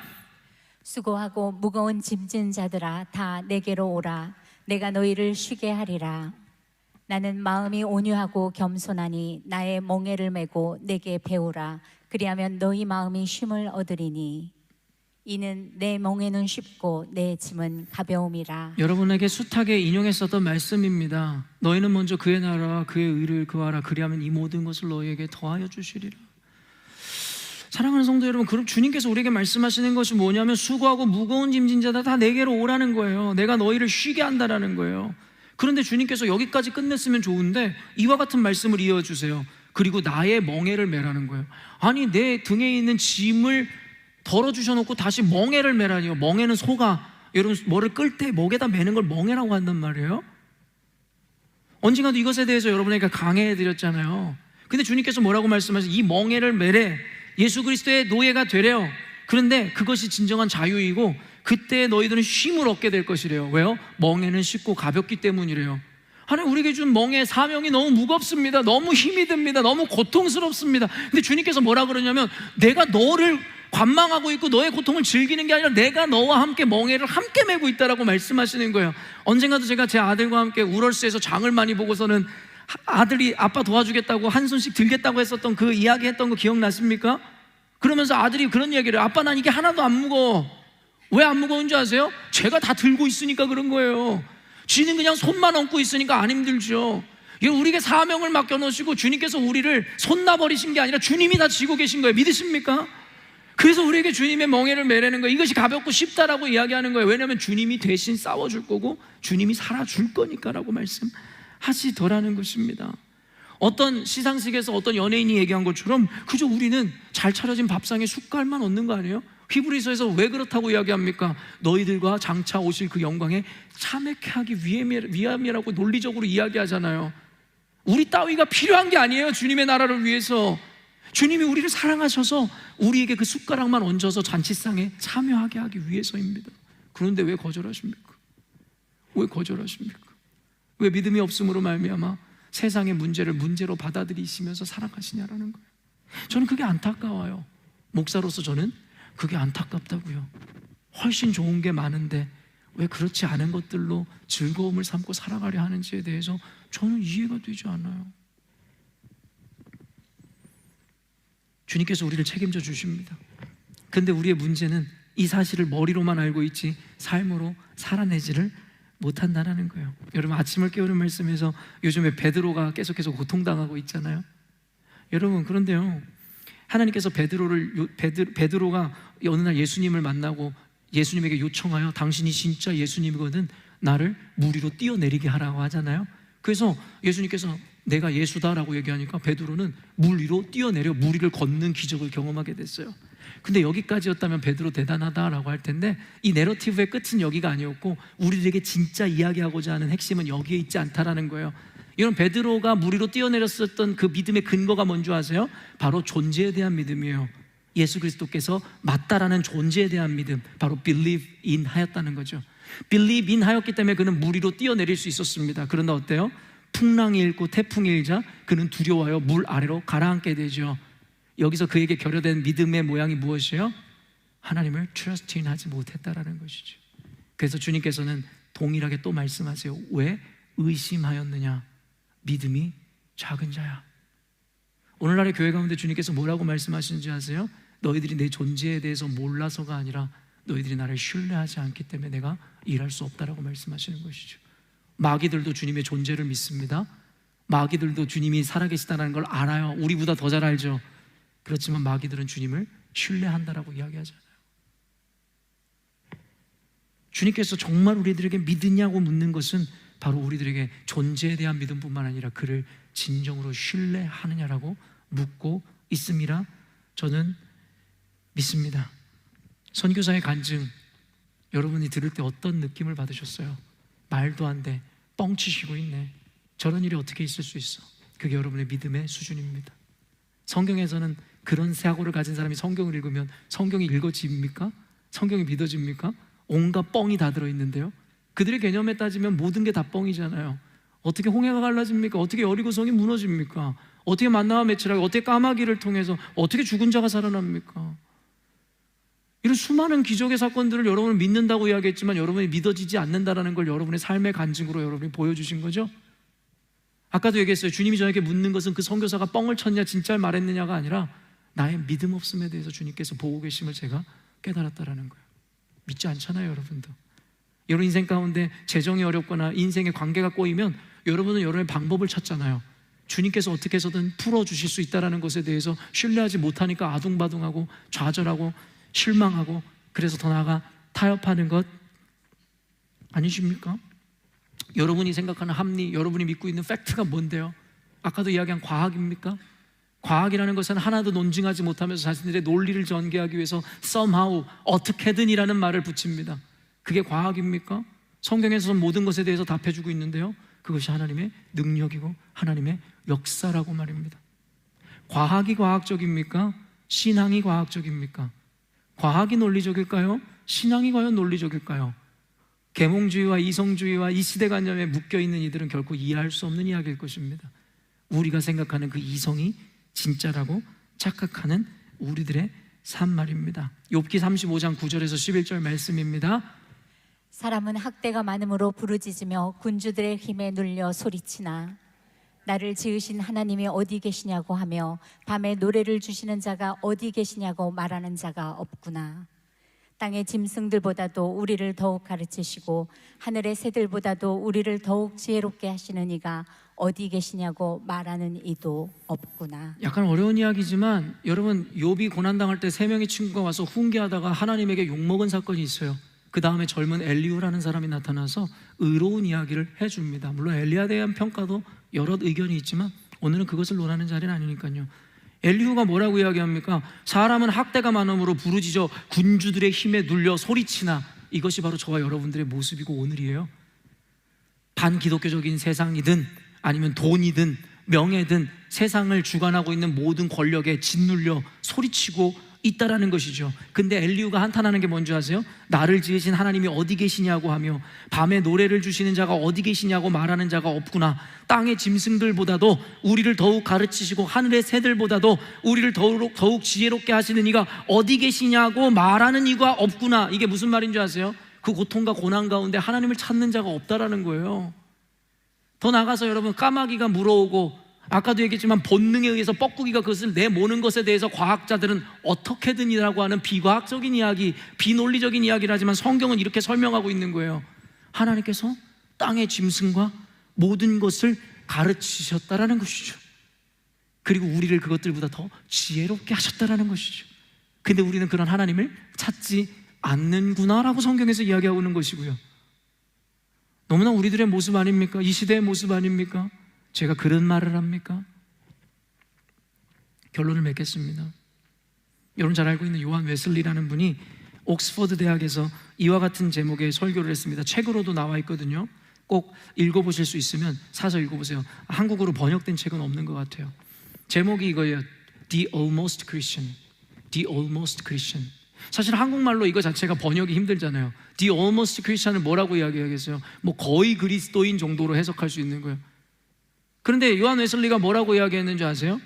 수고하고 무거운 짐진 자들아 다 내게로 오라. 내가 너희를 쉬게 하리라. 나는 마음이 온유하고 겸손하니 나의 멍에를 메고 내게 배우라. 그리하면 너희 마음이 쉼을 얻으리니 이는 내 멍에는 쉽고 내 짐은 가벼움이라. 여러분에게 숱하게 인용했었던 말씀입니다. 너희는 먼저 그의 나라와 그의 의를 구하라. 그리하면 이 모든 것을 너희에게 더하여 주시리라. 사랑하는 성도 여러분, 그럼 주님께서 우리에게 말씀하시는 것이 뭐냐면 수고하고 무거운 짐진 자들 다 내게로 오라는 거예요. 내가 너희를 쉬게 한다라는 거예요. 그런데 주님께서 여기까지 끝냈으면 좋은데 이와 같은 말씀을 이어주세요. 그리고 나의 멍에를 매라는 거예요. 아니, 내 등에 있는 짐을 덜어주셔놓고 다시 멍에를 매라니요. 멍에는 소가, 여러분 뭐를 끌 때 목에다 매는 걸 멍에라고 한단 말이에요. 언젠가도 이것에 대해서 여러분에게 강해해드렸잖아요. 근데 주님께서 뭐라고 말씀하세요? 이 멍에를 매래. 예수 그리스도의 노예가 되래요. 그런데 그것이 진정한 자유이고 그때 너희들은 쉼을 얻게 될 것이래요. 왜요? 멍에는 쉽고 가볍기 때문이래요. 하나님 우리에게 준 멍에 사명이 너무 무겁습니다. 너무 힘이 듭니다. 너무 고통스럽습니다. 근데 주님께서 뭐라 그러냐면 내가 너를 관망하고 있고 너의 고통을 즐기는 게 아니라 내가 너와 함께 멍에를 함께 메고 있다라고 말씀하시는 거예요. 언젠가도 제가 제 아들과 함께 우럴스에서 장을 많이 보고서는 아들이 아빠 도와주겠다고 한 손씩 들겠다고 했었던 그 이야기 했던 거 기억나십니까? 그러면서 아들이 그런 이야기를 해요. 아빠 난 이게 하나도 안 무거워. 왜 안 무거운 줄 아세요? 제가 다 들고 있으니까 그런 거예요. 쥐는 그냥 손만 얹고 있으니까 안 힘들죠. 우리에게 사명을 맡겨놓으시고 주님께서 우리를 손놔버리신 게 아니라 주님이 다 지고 계신 거예요. 믿으십니까? 그래서 우리에게 주님의 멍에를 매라는 거예요. 이것이 가볍고 쉽다라고 이야기하는 거예요. 왜냐하면 주님이 대신 싸워줄 거고 주님이 살아줄 거니까라고 말씀하시더라는 것입니다. 어떤 시상식에서 어떤 연예인이 얘기한 것처럼 그저 우리는 잘 차려진 밥상에 숟갈만 얻는 거 아니에요? 히브리서에서 왜 그렇다고 이야기합니까? 너희들과 장차 오실 그 영광에 참여케 하기 위함이라고 논리적으로 이야기하잖아요. 우리 따위가 필요한 게 아니에요. 주님의 나라를 위해서 주님이 우리를 사랑하셔서 우리에게 그 숟가락만 얹어서 잔치상에 참여하게 하기 위해서입니다. 그런데 왜 거절하십니까? 왜 거절하십니까? 왜 믿음이 없음으로 말미암아 세상의 문제를 문제로 받아들이시면서 살아가시냐라는 거예요. 저는 그게 안타까워요. 목사로서 저는 그게 안타깝다고요. 훨씬 좋은 게 많은데 왜 그렇지 않은 것들로 즐거움을 삼고 살아가려 하는지에 대해서 저는 이해가 되지 않아요. 주님께서 우리를 책임져 주십니다. 근데 우리의 문제는 이 사실을 머리로만 알고 있지 삶으로 살아내지를 못한다는 거예요. 여러분, 아침을 깨우는 말씀에서 요즘에 베드로가 계속해서 고통당하고 있잖아요. 여러분, 그런데요, 하나님께서 베드로가 어느 날 예수님을 만나고 예수님에게 요청하여 당신이 진짜 예수님이거든 나를 물 위로 뛰어내리게 하라고 하잖아요. 그래서 예수님께서 내가 예수다라고 얘기하니까 베드로는 물 위로 뛰어내려 물 위를 걷는 기적을 경험하게 됐어요. 근데 여기까지였다면 베드로 대단하다라고 할 텐데, 이 내러티브의 끝은 여기가 아니었고 우리들에게 진짜 이야기하고자 하는 핵심은 여기에 있지 않다라는 거예요. 이런 베드로가 물 위로 뛰어내렸었던 그 믿음의 근거가 뭔지 아세요? 바로 존재에 대한 믿음이에요. 예수 그리스도께서 맞다라는 존재에 대한 믿음, 바로 believe in 하였다는 거죠. believe in 하였기 때문에 그는 물 위로 뛰어내릴 수 있었습니다. 그런데 어때요? 풍랑이 일고 태풍이 일자 그는 두려워하여 물 아래로 가라앉게 되죠. 여기서 그에게 결여된 믿음의 모양이 무엇이에요? 하나님을 trust in 하지 못했다라는 것이죠. 그래서 주님께서는 동일하게 또 말씀하세요. 왜 의심하였느냐? 믿음이 작은 자야. 오늘날의 교회 가운데 주님께서 뭐라고 말씀하시는지 아세요? 너희들이 내 존재에 대해서 몰라서가 아니라 너희들이 나를 신뢰하지 않기 때문에 내가 일할 수 없다라고 말씀하시는 것이죠. 마귀들도 주님의 존재를 믿습니다. 마귀들도 주님이 살아계시다는 걸 알아요. 우리보다 더 잘 알죠. 그렇지만 마귀들은 주님을 신뢰한다라고 이야기하잖아요. 주님께서 정말 우리들에게 믿으냐고 묻는 것은 바로 우리들에게 존재에 대한 믿음뿐만 아니라 그를 진정으로 신뢰하느냐라고 묻고 있습니다. 저는 믿습니다. 선교사의 간증, 여러분이 들을 때 어떤 느낌을 받으셨어요? 말도 안 돼, 뻥치시고 있네, 저런 일이 어떻게 있을 수 있어? 그게 여러분의 믿음의 수준입니다. 성경에서는 그런 사고를 가진 사람이 성경을 읽으면 성경이 읽어집니까? 성경이 믿어집니까? 온갖 뻥이 다 들어있는데요, 그들의 개념에 따지면 모든 게 다 뻥이잖아요. 어떻게 홍해가 갈라집니까? 어떻게 여리고성이 무너집니까? 어떻게 만나와 메추라기, 어떻게 까마귀를 통해서 어떻게 죽은 자가 살아납니까? 이런 수많은 기적의 사건들을 여러분은 믿는다고 이야기했지만 여러분이 믿어지지 않는다는 걸 여러분의 삶의 간증으로 여러분이 보여주신 거죠. 아까도 얘기했어요. 주님이 저에게 묻는 것은 그 선교사가 뻥을 쳤냐 진짜를 말했느냐가 아니라 나의 믿음 없음에 대해서 주님께서 보고 계심을 제가 깨달았다는 거예요. 믿지 않잖아요, 여러분도. 여러분 인생 가운데 재정이 어렵거나 인생의 관계가 꼬이면 여러분은 여러분의 방법을 찾잖아요. 주님께서 어떻게 해서든 풀어주실 수 있다는 것에 대해서 신뢰하지 못하니까 아둥바둥하고 좌절하고 실망하고, 그래서 더 나아가 타협하는 것 아니십니까? 여러분이 생각하는 합리, 여러분이 믿고 있는 팩트가 뭔데요? 아까도 이야기한 과학입니까? 과학이라는 것은 하나도 논증하지 못하면서 자신들의 논리를 전개하기 위해서 somehow, 어떻게든이라는 말을 붙입니다. 그게 과학입니까? 성경에서는 모든 것에 대해서 답해주고 있는데요, 그것이 하나님의 능력이고 하나님의 역사라고 말입니다. 과학이 과학적입니까? 신앙이 과학적입니까? 과학이 논리적일까요? 신앙이 과연 논리적일까요? 계몽주의와 이성주의와 이 시대관념에 묶여있는 이들은 결코 이해할 수 없는 이야기일 것입니다. 우리가 생각하는 그 이성이 진짜라고 착각하는 우리들의 삶 말입니다. 욥기 35장 9절에서 11절 말씀입니다. 사람은 학대가 많음으로 부르짖으며 군주들의 힘에 눌려 소리치나 나를 지으신 하나님이 어디 계시냐고 하며 밤에 노래를 주시는 자가 어디 계시냐고 말하는 자가 없구나. 땅의 짐승들보다도 우리를 더욱 가르치시고 하늘의 새들보다도 우리를 더욱 지혜롭게 하시는 이가 어디 계시냐고 말하는 이도 없구나. 약간 어려운 이야기지만 여러분, 욥이 고난당할 때 3명의 친구가 와서 훈계하다가 하나님에게 욕먹은 사건이 있어요. 그 다음에 젊은 엘리후라는 사람이 나타나서 의로운 이야기를 해줍니다. 물론 엘리야에 대한 평가도 여러 의견이 있지만 오늘은 그것을 논하는 자리는 아니니까요. 엘리후가 뭐라고 이야기합니까? 사람은 학대가 많음으로 부르짖어 군주들의 힘에 눌려 소리치나. 이것이 바로 저와 여러분들의 모습이고 오늘이에요. 반기독교적인 세상이든 아니면 돈이든 명예든 세상을 주관하고 있는 모든 권력에 짓눌려 소리치고 있다라는 것이죠. 근데 엘리후가 한탄하는 게 뭔지 아세요? 나를 지으신 하나님이 어디 계시냐고 하며 밤에 노래를 주시는 자가 어디 계시냐고 말하는 자가 없구나. 땅의 짐승들보다도 우리를 더욱 가르치시고 하늘의 새들보다도 우리를 더욱 지혜롭게 하시는 이가 어디 계시냐고 말하는 이가 없구나. 이게 무슨 말인지 아세요? 그 고통과 고난 가운데 하나님을 찾는 자가 없다라는 거예요. 더 나가서 여러분, 까마귀가 물어오고 아까도 얘기했지만 본능에 의해서 뻐꾸기가 그것을 내모는 것에 대해서 과학자들은 어떻게든이라고 하는 비과학적인 이야기, 비논리적인 이야기를 하지만 성경은 이렇게 설명하고 있는 거예요. 하나님께서 땅의 짐승과 모든 것을 가르치셨다라는 것이죠. 그리고 우리를 그것들보다 더 지혜롭게 하셨다라는 것이죠. 근데 우리는 그런 하나님을 찾지 않는구나라고 성경에서 이야기하고 있는 것이고요. 너무나 우리들의 모습 아닙니까? 이 시대의 모습 아닙니까? 제가 그런 말을 합니까? 결론을 맺겠습니다. 여러분 잘 알고 있는 요한 웨슬리라는 분이 옥스퍼드 대학에서 이와 같은 제목의 설교를 했습니다. 책으로도 나와 있거든요. 꼭 읽어보실 수 있으면 사서 읽어보세요. 한국어로 번역된 책은 없는 것 같아요. 제목이 이거예요. The Almost Christian. The Almost Christian. 사실 한국말로 이거 자체가 번역이 힘들잖아요. The Almost Christian을 뭐라고 이야기하겠어요? 뭐 거의 그리스도인 정도로 해석할 수 있는 거예요. 그런데 요한 웨슬리가 뭐라고 이야기했는지 아세요?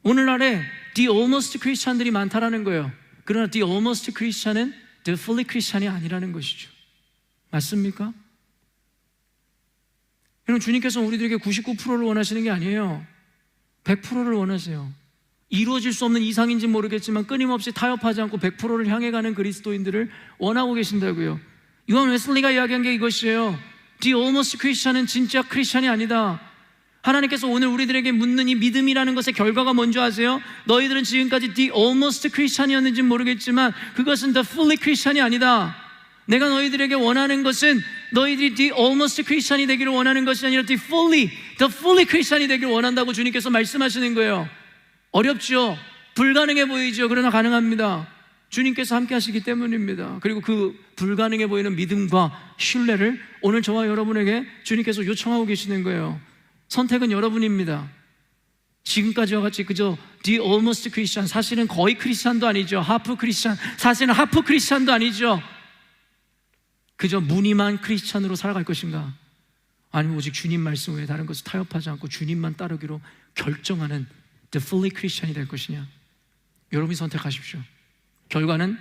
오늘날에 The Almost Christian들이 많다라는 거예요. 그러나 The Almost Christian은 The Fully Christian이 아니라는 것이죠. 맞습니까? 여러분, 주님께서 우리들에게 99%를 원하시는 게 아니에요. 100%를 원하세요. 이루어질 수 없는 이상인지 모르겠지만 끊임없이 타협하지 않고 100%를 향해 가는 그리스도인들을 원하고 계신다고요. 요한 웨슬리가 이야기한 게 이것이에요. The Almost Christian은 진짜 크리스찬이 아니다. 하나님께서 오늘 우리들에게 묻는 이 믿음이라는 것의 결과가 뭔지 아세요? 너희들은 지금까지 The Almost Christian이었는지는 모르겠지만 그것은 The Fully Christian이 아니다. 내가 너희들에게 원하는 것은 너희들이 The Almost Christian이 되기를 원하는 것이 아니라 The Fully Christian이 되기를 원한다고 주님께서 말씀하시는 거예요. 어렵죠? 불가능해 보이죠? 그러나 가능합니다. 주님께서 함께 하시기 때문입니다. 그리고 그 불가능해 보이는 믿음과 신뢰를 오늘 저와 여러분에게 주님께서 요청하고 계시는 거예요. 선택은 여러분입니다. 지금까지와 같이 그저 The Almost Christian, 사실은 거의 크리스찬도 아니죠. 하프 크리스찬, 사실은 하프 크리스찬도 아니죠. 그저 무늬만 크리스찬으로 살아갈 것인가? 아니면 오직 주님 말씀 외에 다른 것을 타협하지 않고 주님만 따르기로 결정하는 The Fully Christian이 될 것이냐? 여러분이 선택하십시오. 결과는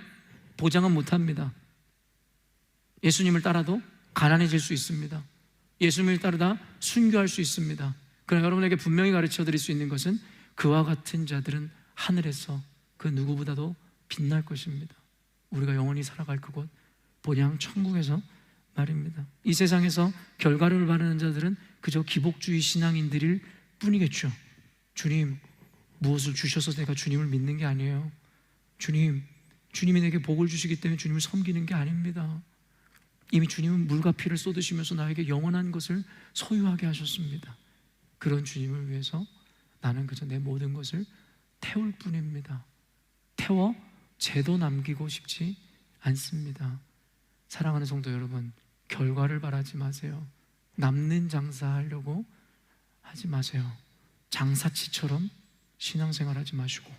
보장은 못합니다. 예수님을 따라도 가난해질 수 있습니다. 예수님을 따르다 순교할 수 있습니다. 그러나 여러분에게 분명히 가르쳐 드릴 수 있는 것은 그와 같은 자들은 하늘에서 그 누구보다도 빛날 것입니다. 우리가 영원히 살아갈 그곳 본향 천국에서 말입니다. 이 세상에서 결과를 바라는 자들은 그저 기복주의 신앙인들일 뿐이겠죠. 주님, 무엇을 주셔서 내가 주님을 믿는 게 아니에요. 주님이 내게 복을 주시기 때문에 주님을 섬기는 게 아닙니다. 이미 주님은 물과 피를 쏟으시면서 나에게 영원한 것을 소유하게 하셨습니다. 그런 주님을 위해서 나는 그저 내 모든 것을 태울 뿐입니다. 태워 죄도 남기고 싶지 않습니다. 사랑하는 성도 여러분, 결과를 바라지 마세요. 남는 장사하려고 하지 마세요. 장사치처럼 신앙생활하지 마시고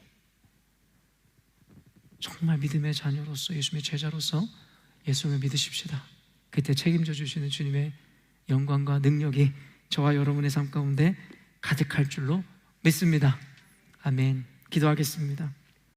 정말 믿음의 자녀로서, 예수님의 제자로서 예수님을 믿으십시다. 그때 책임져 주시는 주님의 영광과 능력이 저와 여러분의 삶 가운데 가득할 줄로 믿습니다. 아멘. 기도하겠습니다.